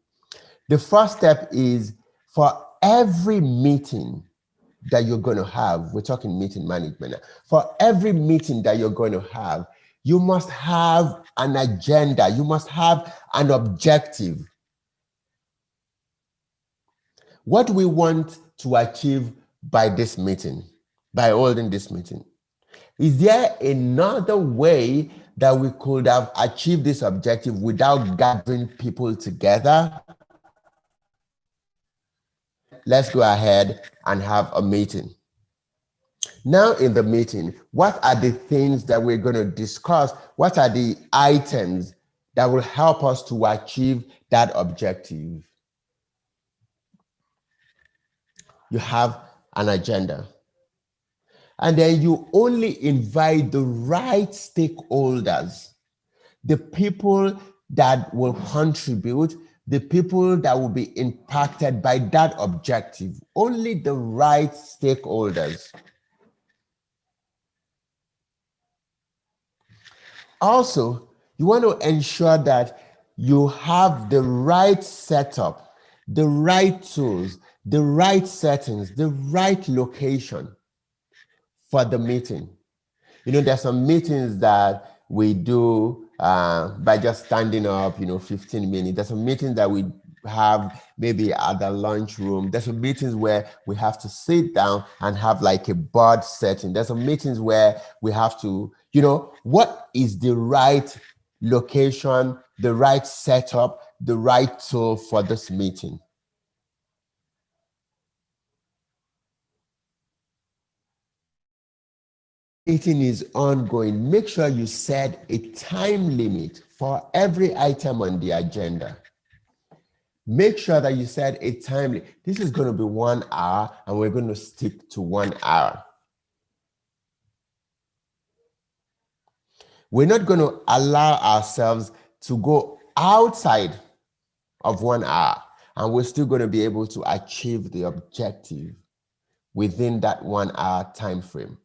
The first step is for every meeting that you're going to have, we're talking meeting management, for every meeting that you're going to have, you must have an agenda, you must have an objective. What do we want to achieve by this meeting, by holding this meeting? Is there another way that we could have achieved this objective without gathering people together? Let's go ahead and have a meeting. Now in the meeting, what are the things that we're going to discuss? What are the items that will help us to achieve that objective? You have an agenda. And then you only invite the right stakeholders, the people that will contribute, the people that will be impacted by that objective, only the right stakeholders. Also, you want to ensure that you have the right setup, the right tools, the right settings, the right location for the meeting. You know, there's some meetings that we do by just standing up, 15 minutes. There's some meetings that we have maybe at the lunchroom. There's some meetings where we have to sit down and have like a board setting. There's some meetings where we have to, what is the right location, the right setup, the right tool for this meeting? Meeting is ongoing. Make sure you set a time limit for every item on the agenda. Make sure that you set a time limit. This is going to be 1 hour and we're going to stick to 1 hour. We're not going to allow ourselves to go outside of 1 hour, and we're still going to be able to achieve the objective within that 1 hour time frame.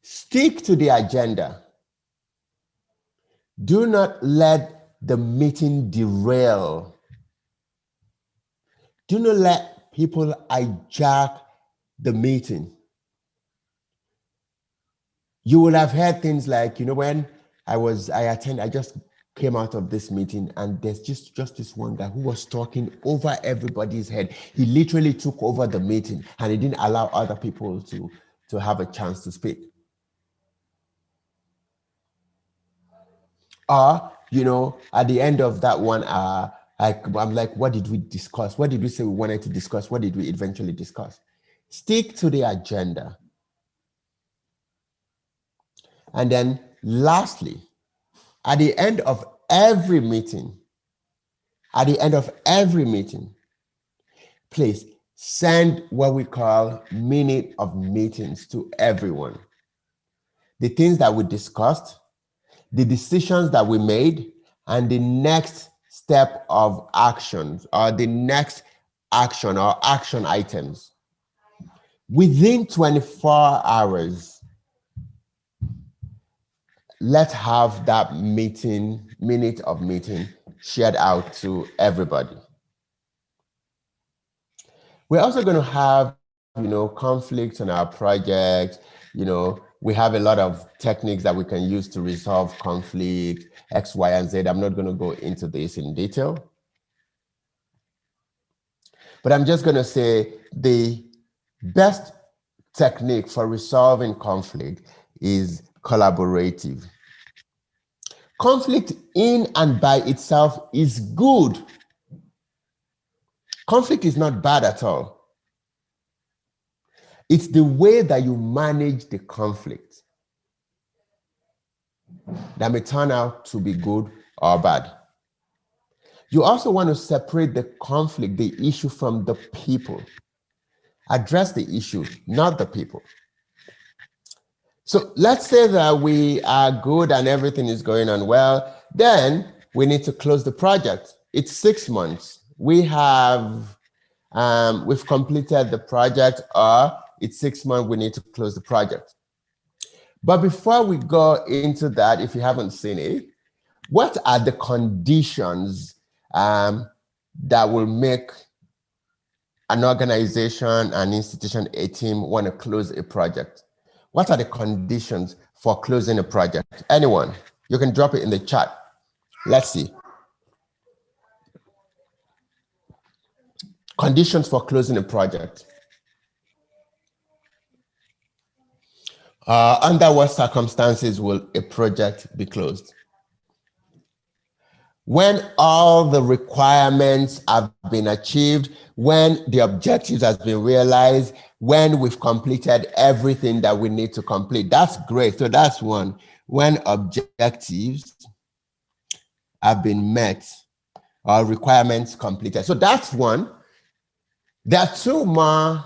Stick to the agenda. Do not let the meeting derail. Do not let people hijack the meeting. You will have heard things like, when I just came out of this meeting and there's just this one guy who was talking over everybody's head. He literally took over the meeting and he didn't allow other people to have a chance to speak. Or, at the end of that 1 hour, I'm like, what did we discuss? What did we say we wanted to discuss? What did we eventually discuss? Stick to the agenda. And then lastly, at the end of every meeting, please send what we call minute of meetings to everyone. The things that we discussed, the decisions that we made, and the next step of actions, or the next action or action items. Within 24 hours, let's have that minute of meeting shared out to everybody. We're also going to have, conflicts on our project. We have a lot of techniques that we can use to resolve conflict, X, Y, and Z. I'm not going to go into this in detail. But I'm just going to say the best technique for resolving conflict is collaborative. Conflict in and by itself is good. Conflict is not bad at all. It's the way that you manage the conflict that may turn out to be good or bad. You also want to separate the conflict, the issue, from the people. Address the issue, not the people. So let's say that we are good and everything is going on well. Then we need to close the project. It's 6 months. We've completed the project, or it's 6 months, we need to close the project. But before we go into that, if you haven't seen it, what are the conditions that will make an organization, an institution, a team want to close a project? What are the conditions for closing a project? Anyone? You can drop it in the chat. Let's see. Conditions for closing a project. Under what circumstances will a project be closed? when all the requirements have been achieved, when the objectives has been realized, when we've completed everything that we need to complete. That's great. So that's one. When objectives have been met or requirements completed. So that's one. There are two more.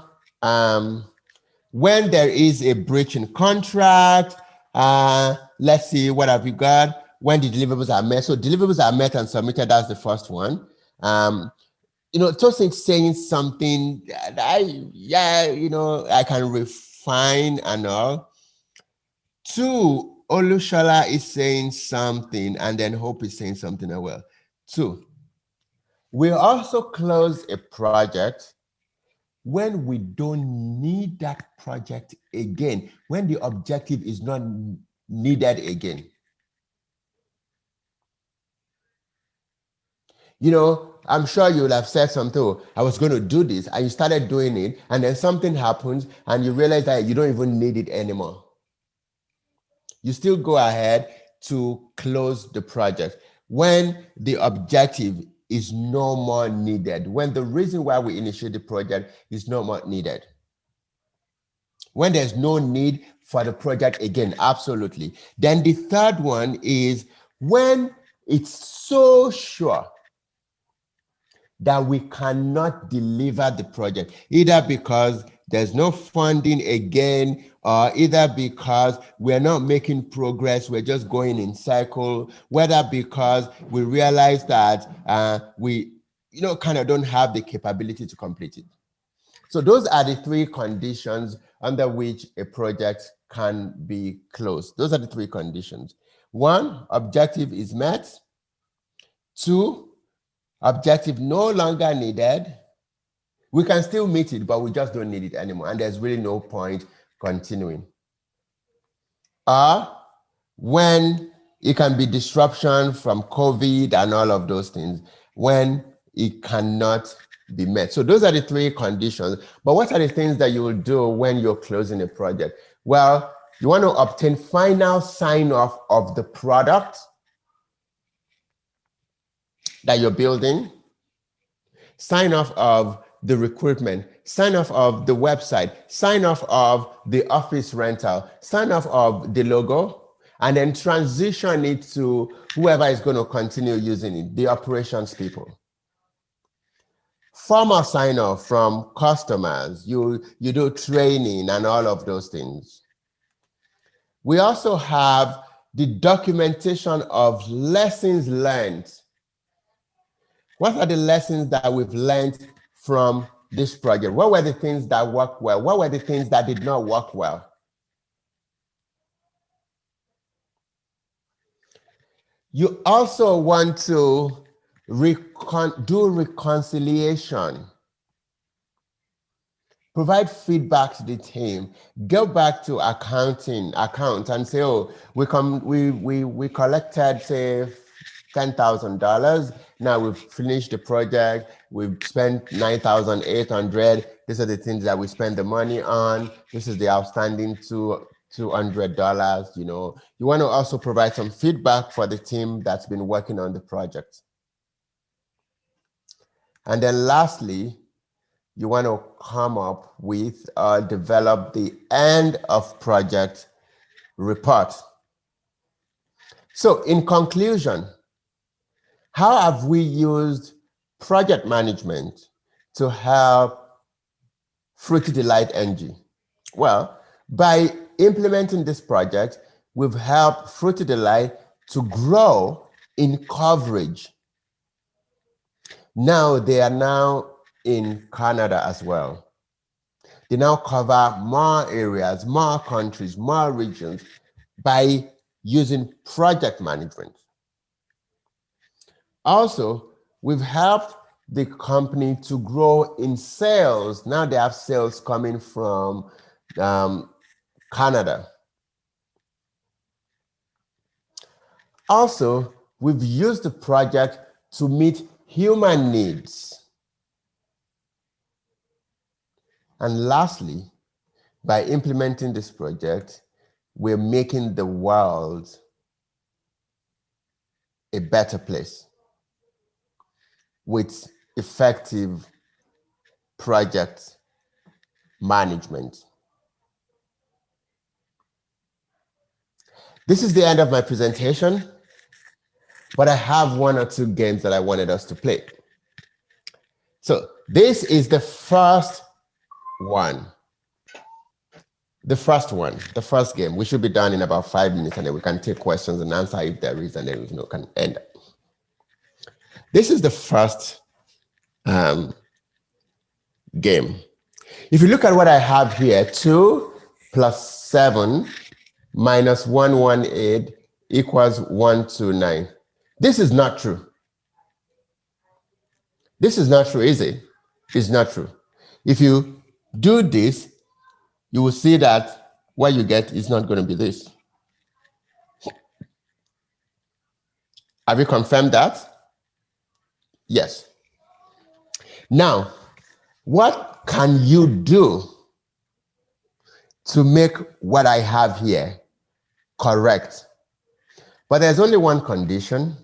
When there is a breach in contract, let's see, what have we got? When the deliverables are met. So deliverables are met and submitted, that's the first one. Tosin saying something that I can refine and all. Two, Olushola is saying something, and then Hope is saying something as well. Two, we also close a project when we don't need that project again, when the objective is not needed again. I'm sure you will have said something, "Oh, I was going to do this," and you started doing it, and then something happens, and you realize that you don't even need it anymore. You still go ahead to close the project when the objective is no more needed, when the reason why we initiate the project is no more needed. When there's no need for the project again, absolutely. Then the third one is when it's so sure that we cannot deliver the project, either because there's no funding again, or either because we're not making progress, we're just going in circle, whether because we realize that we kind of don't have the capability to complete it. So those are the three conditions under which a project can be closed. Those are the three conditions. One, objective is met. Two, objective no longer needed. We can still meet it, but we just don't need it anymore, and there's really no point continuing. Or when it can be disruption from COVID and all of those things, when it cannot be met. So those are the three conditions. But what are the things that you will do when you're closing a project? Well, you want to obtain final sign-off of the product that you're building, sign off of the recruitment, sign off of the website, sign off of the office rental, sign off of the logo, and then transition it to whoever is going to continue using it, the operations people. Formal sign off from customers, you do training and all of those things. We also have the documentation of lessons learned. What are the lessons that we've learned from this project? What were the things that worked well? What were the things that did not work well? You also want to do reconciliation. Provide feedback to the team. Go back to account and say, "Oh, we collected, say, $10,000. Now we've finished the project. We've spent 9,800. These are the things that we spend the money on. This is the outstanding $200. You want to also provide some feedback for the team that's been working on the project. And then lastly, you want to come up with or develop the end of project report. So in conclusion, how have we used project management to help Fruity Delight NG? Well, by implementing this project, we've helped Fruity Delight to grow in coverage. Now they are now in Canada as well. They now cover more areas, more countries, more regions by using project management. Also, we've helped the company to grow in sales. Now they have sales coming from Canada. Also, we've used the project to meet human needs. And lastly, by implementing this project, we're making the world a better place. with effective project management. This is the end of my presentation, but I have one or two games that I wanted us to play. So this is the first one. The first game. We should be done in about 5 minutes, and then we can take questions and answer if there is, and then we can end. This is the first game. If you look at what I have here, 2 plus 7 minus 118 equals 129. This is not true. This is not true, is it? It's not true. If you do this, you will see that what you get is not going to be this. Have you confirmed that? Yes. Now, what can you do to make what I have here correct? But there's only one condition.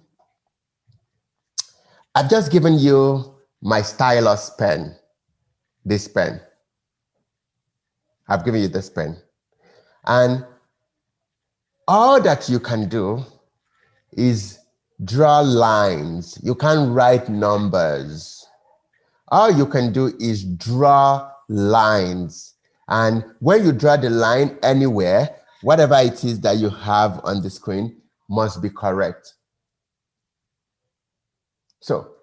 I've just given you my stylus pen, this pen. I've given you this pen. And all that you can do is draw lines. You can't write numbers. All you can do is draw lines. And when you draw the line anywhere, whatever it is that you have on the screen must be correct. So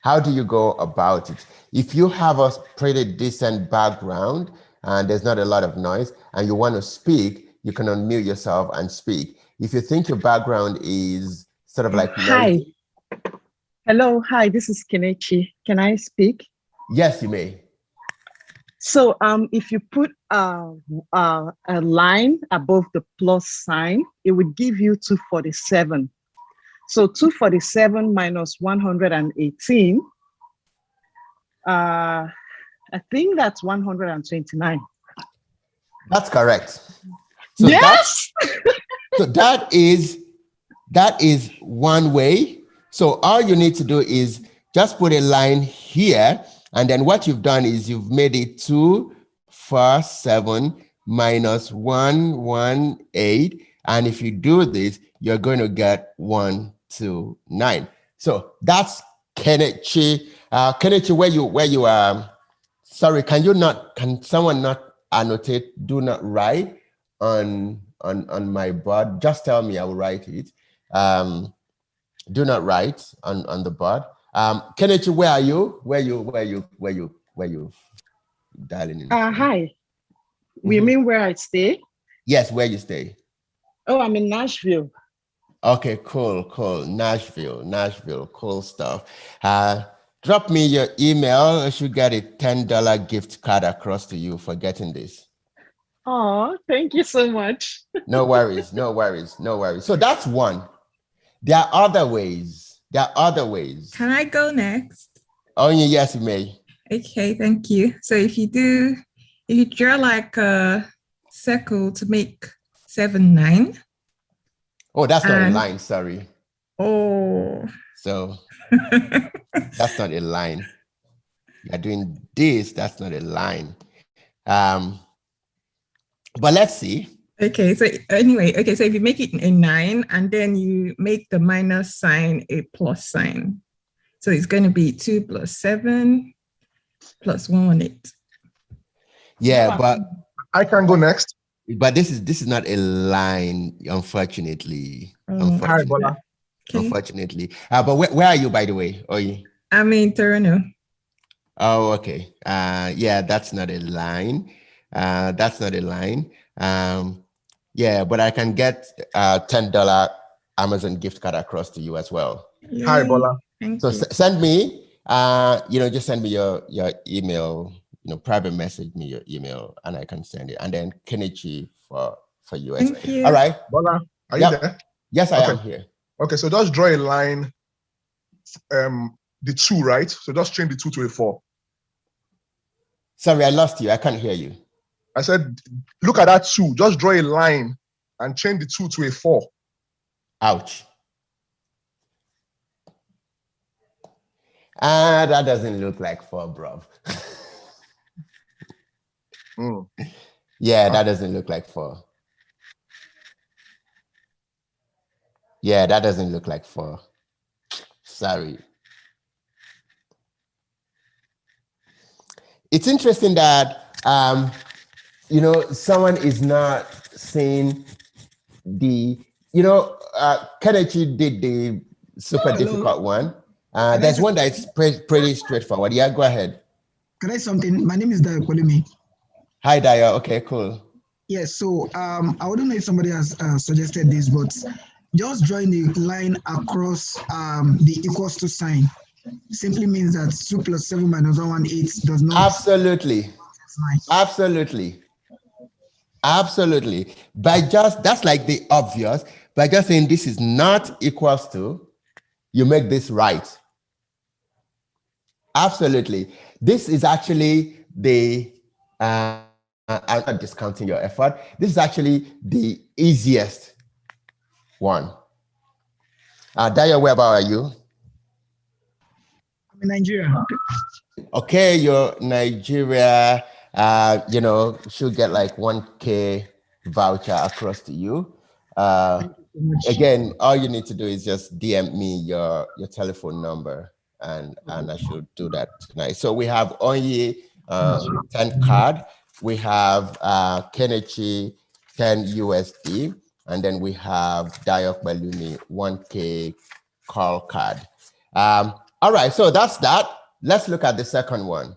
how do you go about it? If you have a pretty decent background and there's not a lot of noise and you want to speak, you can unmute yourself and speak. If you think your background is sort of like noisy. Hi. Hello. Hi, this is Kenichi. Can I speak? Yes, you may. So if you put a line above the plus sign, it would give you 247. So 247 minus 118, I think that's 129. That's correct. So yes! that is one way. So all you need to do is just put a line here, and then what you've done is you've made it 247 minus 118, and if you do this, you're going to get 129. So that's Kenichi. Kenichi, where you are. Sorry, can someone not annotate? Do not write on my board. Just tell me, I will write it. Do not write on the board. Kenichi, where are you? Where you dialing in? Hi. We mean where I stay? Yes, where you stay. Oh, I'm in Nashville. Okay, cool. Nashville, cool stuff. Drop me your email. I should get a $10 gift card across to you for getting this. Oh, thank you so much. No worries. So that's one. There are other ways. Can I go next? Oh, yes, you may. Okay, thank you. So if you draw like a circle to make 7, 9. Oh, that's not a line, sorry. Oh. So that's not a line. You're doing this, that's not a line. But let's see. Okay, so anyway, so if you make it a 9 and then you make the minus sign a plus sign. So it's going to be 2 plus 7 plus 118. Yeah, but I can go next. But this is not a line, unfortunately. Hi, Bola. Okay. Unfortunately. But where are you, by the way? I'm in Toronto. Oh, okay. Yeah, that's not a line. Yeah, but I can get $10 Amazon gift card across to you as well. Yay. Hi, Bola. Thank So you. send me, just send me your email, private message me your email and I can send it. And then Kenichi for you. Thank you. All right. Bola, are you there? Yes, I am here. Okay, so just draw a line, the 2, right? So just change the 2 to a 4. Sorry, I lost you. I can't hear you. I said, look at that 2. Just draw a line and change the 2 to a 4. Ouch. That doesn't look like 4, bro. Yeah, that doesn't look like 4. Yeah, that doesn't look like 4. Sorry. It's interesting that, someone is not saying Kenichi did the super difficult one. There's one that's pretty straightforward. Yeah, go ahead. Can I say something? My name is Dayo Kolumi. Hi, Dayo. Okay, cool. Yes, so I wouldn't know if somebody has suggested this, but just drawing the line across the equals to sign simply means that 2 plus 7 minus 1 8 does not. Absolutely. That's like the obvious. By just saying this is not equals to, you make this right. Absolutely. This is actually I'm not discounting your effort. This is actually the easiest one. Dayo, where about are you? I'm in Nigeria. Okay, you're Nigeria, should get like 1K voucher across to you. Again, all you need to do is just DM me your telephone number and I should do that tonight. So we have Onye 10 card, we have Kenichi 10 USD, and then we have Dayok Balumi 1K call card. All right, so that's that. Let's look at the second one.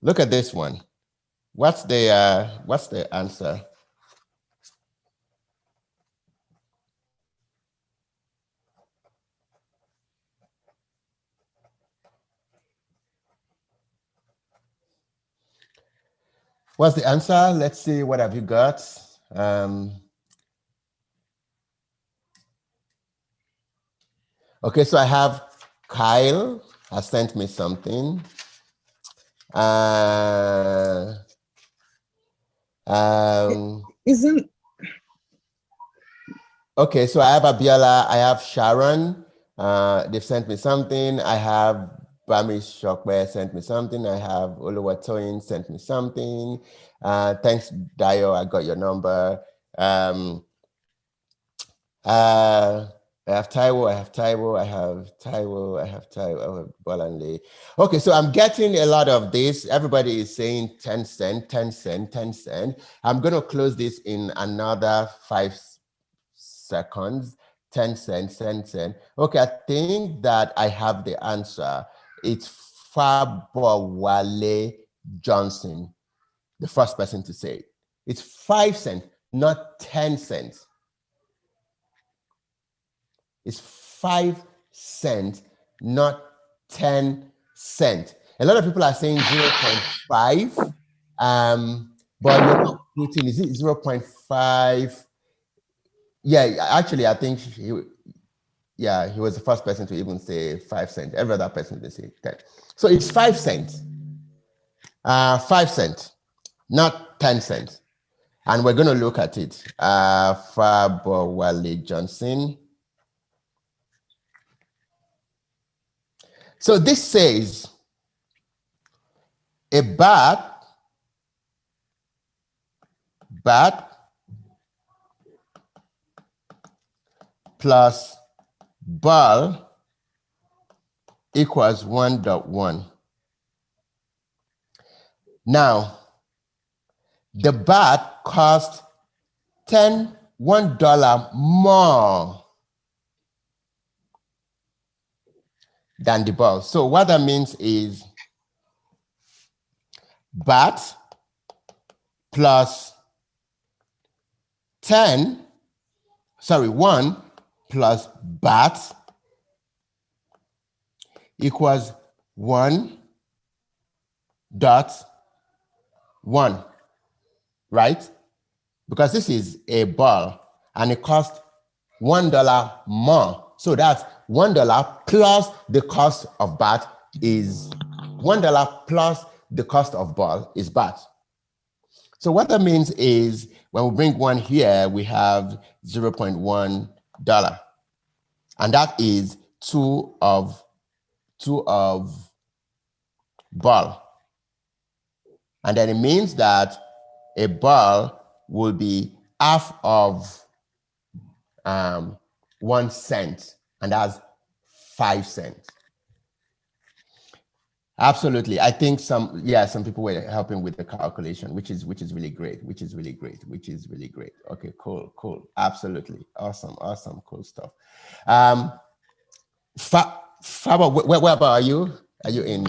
Look at this one. What's the answer? What's the answer? Let's see, what have you got? Okay, so I have Kyle has sent me something. Isn't okay, so I have Abiola, I have Sharon, they've sent me something. I have Bami Shokwe sent me something. I have Oluwatoyin sent me something. Thanks, Dayo, I got your number. I have Taiwo, I have Bolanle. Okay, so I'm getting a lot of this. Everybody is saying 10 cent, 10 cent, 10 cent. I'm going to close this in another 5 seconds. 10 cent, 10 cent. Okay, I think that I have the answer. It's Fabowale Johnson, the first person to say it. It's 5 cents, not 10 cents. It's 5 cents, not 10 cents. A lot of people are saying 0.5, but you're not putting, is it 0.5? Yeah, actually, I think he was the first person to even say 5 cents. Every other person did say 10. So it's 5 cents. 5 cents, not 10 cents. And we're going to look at it. Fabowale Johnson. So this says a bat plus ball equals 1.1. Now, the bat cost $1 more than the ball. So what that means is bat plus 1 plus bat equals 1.1, right? Because this is a ball and it costs $1 more. So that's $1 plus the cost of bat is $1 plus the cost of ball is bat. So what that means is when we bring 1 here, we have $0.1. And that is 2 of 2 of ball. And then it means that a ball will be half of 1 cent, and that's 5 cents. Absolutely. I think some people were helping with the calculation, which is really great, which is really great. Okay, cool. Absolutely. Awesome. Cool stuff. Faba, where about are you? Are you in?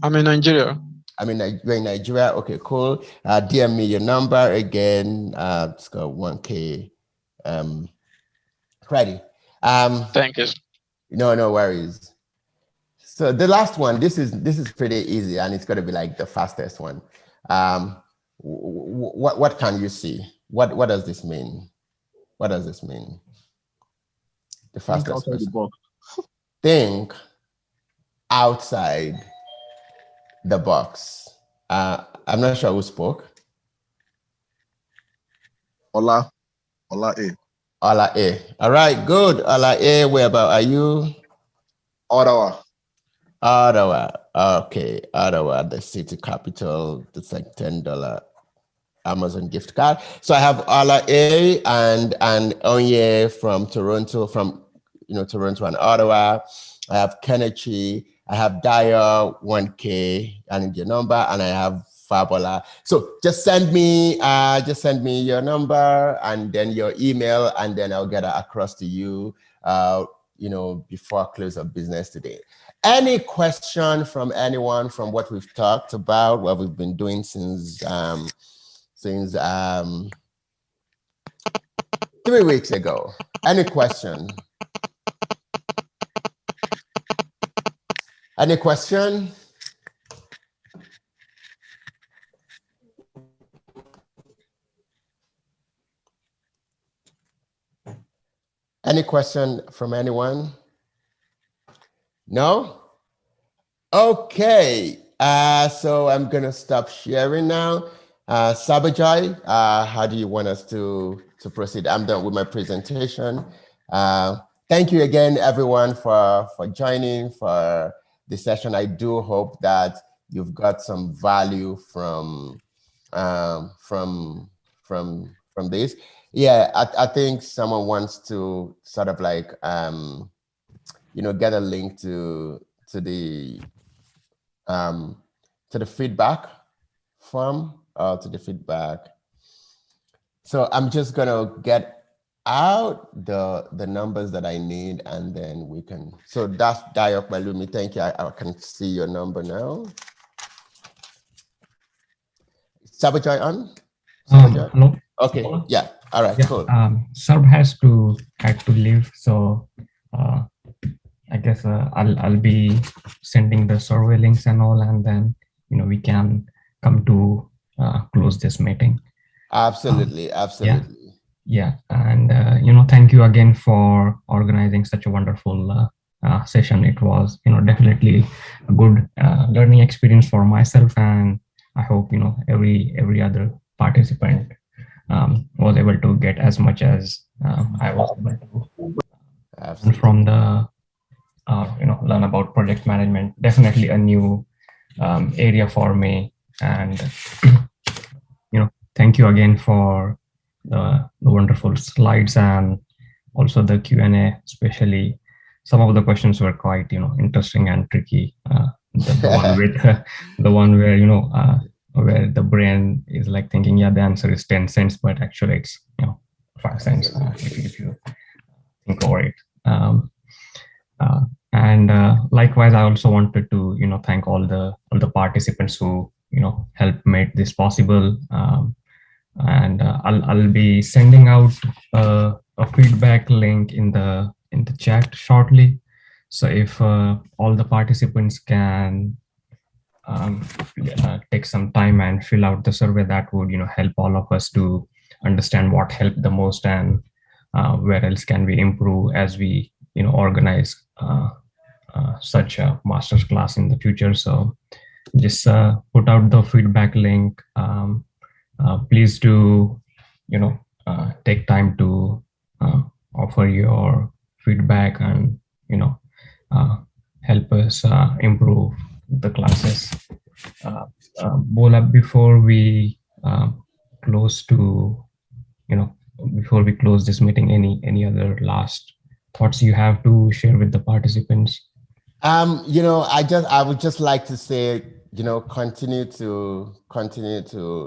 I'm in Nigeria. You're in Nigeria. Okay, cool. DM me your number again. It's got 1K. Ready. Thank you. No worries. So the last one, this is pretty easy, and it's going to be like the fastest one. What can you see? What does this mean? What does this mean? The fastest person. Think outside the box. I'm not sure who spoke. Ola A. Ola A. All right, good. Ola A, where about are you? Ottawa. Okay, Ottawa, the city capital. It's like $10 Amazon gift card. So I have Ola A and Onye from Toronto, Toronto and Ottawa. I have Kenichi. I have Dyer 1K and your number, and I have Fabola. So just send me your number and then your email, and then I'll get it across to you. Before close of business today. Any question from anyone from what we've talked about, what we've been doing since 3 weeks ago? Any question? Any question? Any question from anyone? No? Okay. So I'm gonna stop sharing now. Sabajai, how do you want us to proceed? I'm done with my presentation. Thank you again, everyone, for joining for the session. I do hope that you've got some value from this. Yeah, I think someone wants to sort of like get a link to the feedback form or to the feedback. So I'm just gonna get out the numbers that I need, and then we can. So that's Dayok Balumi. Thank you. I can see your number now. Sabotage on? Hello. Okay. Yeah. All right. Yeah, cool. Sarb had to leave, so I guess I'll be sending the survey links and all, and then we can come to close this meeting. Absolutely. Yeah, and thank you again for organizing such a wonderful session. It was definitely a good learning experience for myself, and I hope every other participant was able to get as much as I was able to. Absolutely. From the learn about project management. Definitely a new area for me, and thank you again for the wonderful slides and also the Q&A. Especially some of the questions were quite interesting and tricky. The one where where the brain is like thinking, yeah, the answer is 10 cents, but actually it's 5 cents if you think over it. And likewise, I also wanted to thank all the participants who helped make this possible. And I'll be sending out a feedback link in the chat shortly. So if all the participants can take some time and fill out the survey, that would help all of us to understand what helped the most and where else can we improve as we organize such a master's class in the future. So just put out the feedback link. Please do take time to offer your feedback and help us improve the classes. Bola, before we close to, before we close this meeting, any other last thoughts you have to share with the participants? I would just like to say, continue to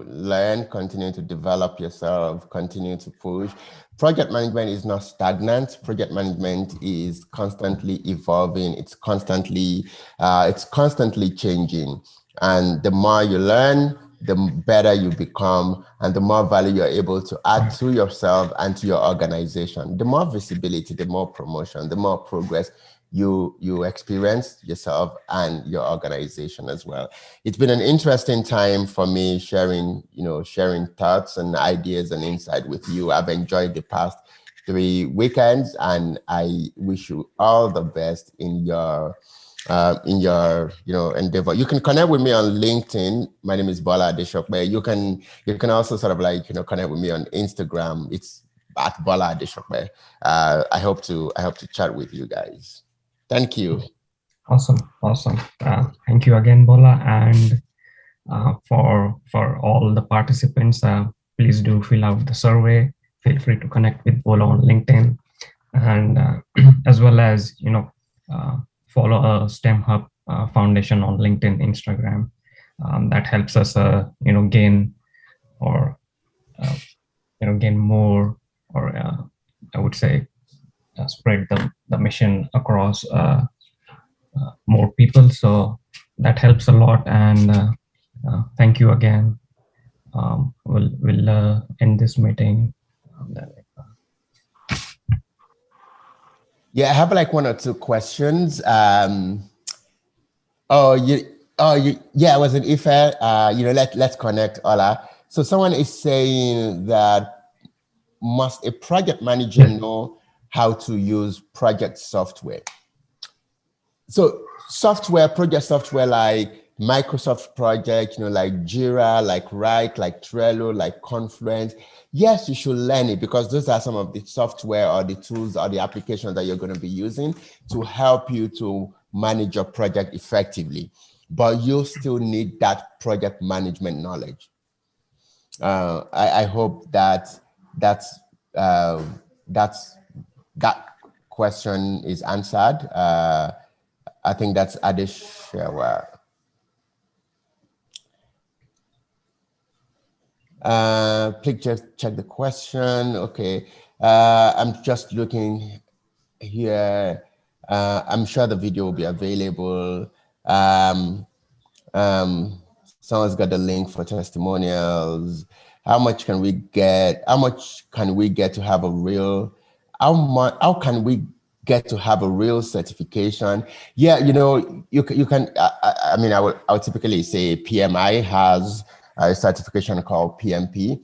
learn, continue to develop yourself, continue to push. Project management is not stagnant. Project management is constantly evolving. It's constantly changing. And the more you learn, the better you become, and the more value you're able to add to yourself and to your organization. The more visibility, the more promotion, the more progress you experience yourself and your organization as well. It's been an interesting time for me sharing thoughts and ideas and insight with you. I've enjoyed the past 3 weekends, and I wish you all the best in your endeavor. You can connect with me on LinkedIn. My name is Bola Adesope. You can also sort of connect with me on Instagram. It's at Bola Adesope. I hope to chat with you guys. Thank you. Awesome. Thank you again, Bola, and for all the participants, please do fill out the survey. Feel free to connect with Bola on LinkedIn, and as well as follow STEMHub Foundation on LinkedIn, Instagram. That helps us gain more, or I would say spread the mission across more people. So that helps a lot, and thank you again. We'll end this meeting. Yeah, I have like 1 or 2 questions. Yeah, I was in Ife. Let's connect, Ola. So someone is saying that must a project manager know how to use project software? So project software like Microsoft Project, like Jira, like Write, like Trello, like Confluence. Yes, you should learn it, because those are some of the software or the tools or the applications that you're going to be using to help you to manage your project effectively. But you still need that project management knowledge. I hope that question is answered. I think that's Adeshewa. Please just check the question. Okay. I'm just looking here. I'm sure the video will be available. Someone's got the link for testimonials. How much can we get? How much can we get to have a real? How can we get to have a real certification? Yeah, you can. I would typically say PMI has a certification called PMP.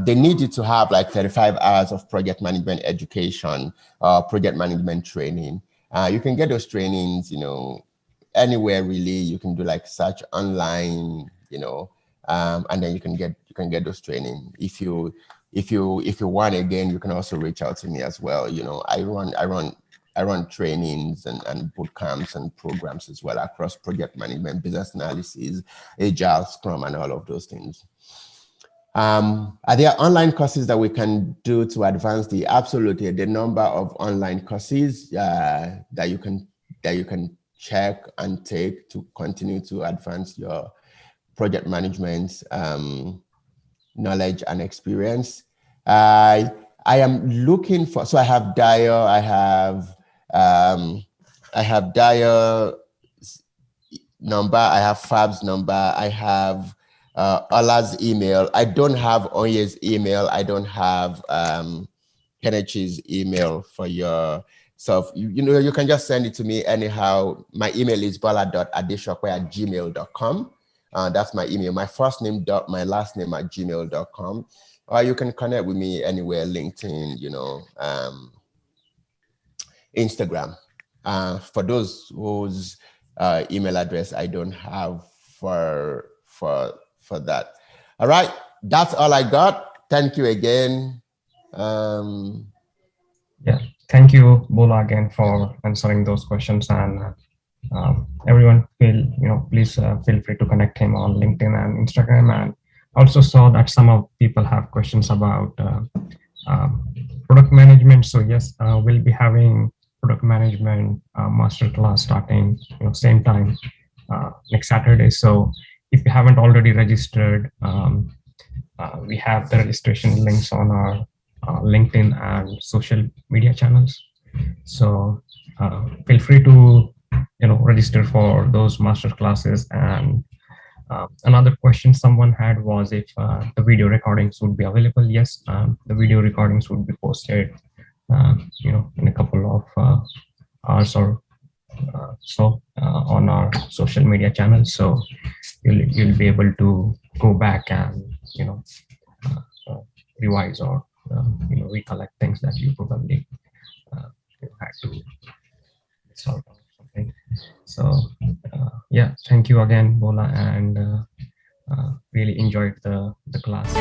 They need you to have like 35 hours of project management education, project management training. You can get those trainings, anywhere really. You can do like search online, and then you can get those training. If you want, again, you can also reach out to me as well. I run trainings and boot camps and programs as well across project management, business analysis, Agile, Scrum, and all of those things. Are there online courses that we can do to advance absolutely the number of online courses that you can check and take to continue to advance your project management knowledge and experience. I am looking for, so I have Dio, I have Dio number, I have Fab's number, I have Ola's email. I don't have Onye's email. I don't have Kenechi's email for yourself. You can just send it to me anyhow. My email is bola.adesope@gmail.com. That's my email. My first name dot my last name @gmail.com. Or you can connect with me anywhere, LinkedIn, Instagram. For those whose email address I don't have for that. All right, that's all I got. Thank you again. Yeah, thank you, Bola, again for answering those questions, and everyone please feel free to connect him on LinkedIn and Instagram. And also saw that some of people have questions about product management. So yes, we'll be having product management masterclass starting same time next Saturday. So if you haven't already registered, we have the registration links on our LinkedIn and social media channels. So feel free to register for those master classes. And another question someone had was if the video recordings would be available. Yes, the video recordings would be posted in a couple of hours or so on our social media channels. So you'll be able to go back and revise or recollect things that you probably had to solve or something. So yeah, thank you again, Bola, and really enjoyed the class.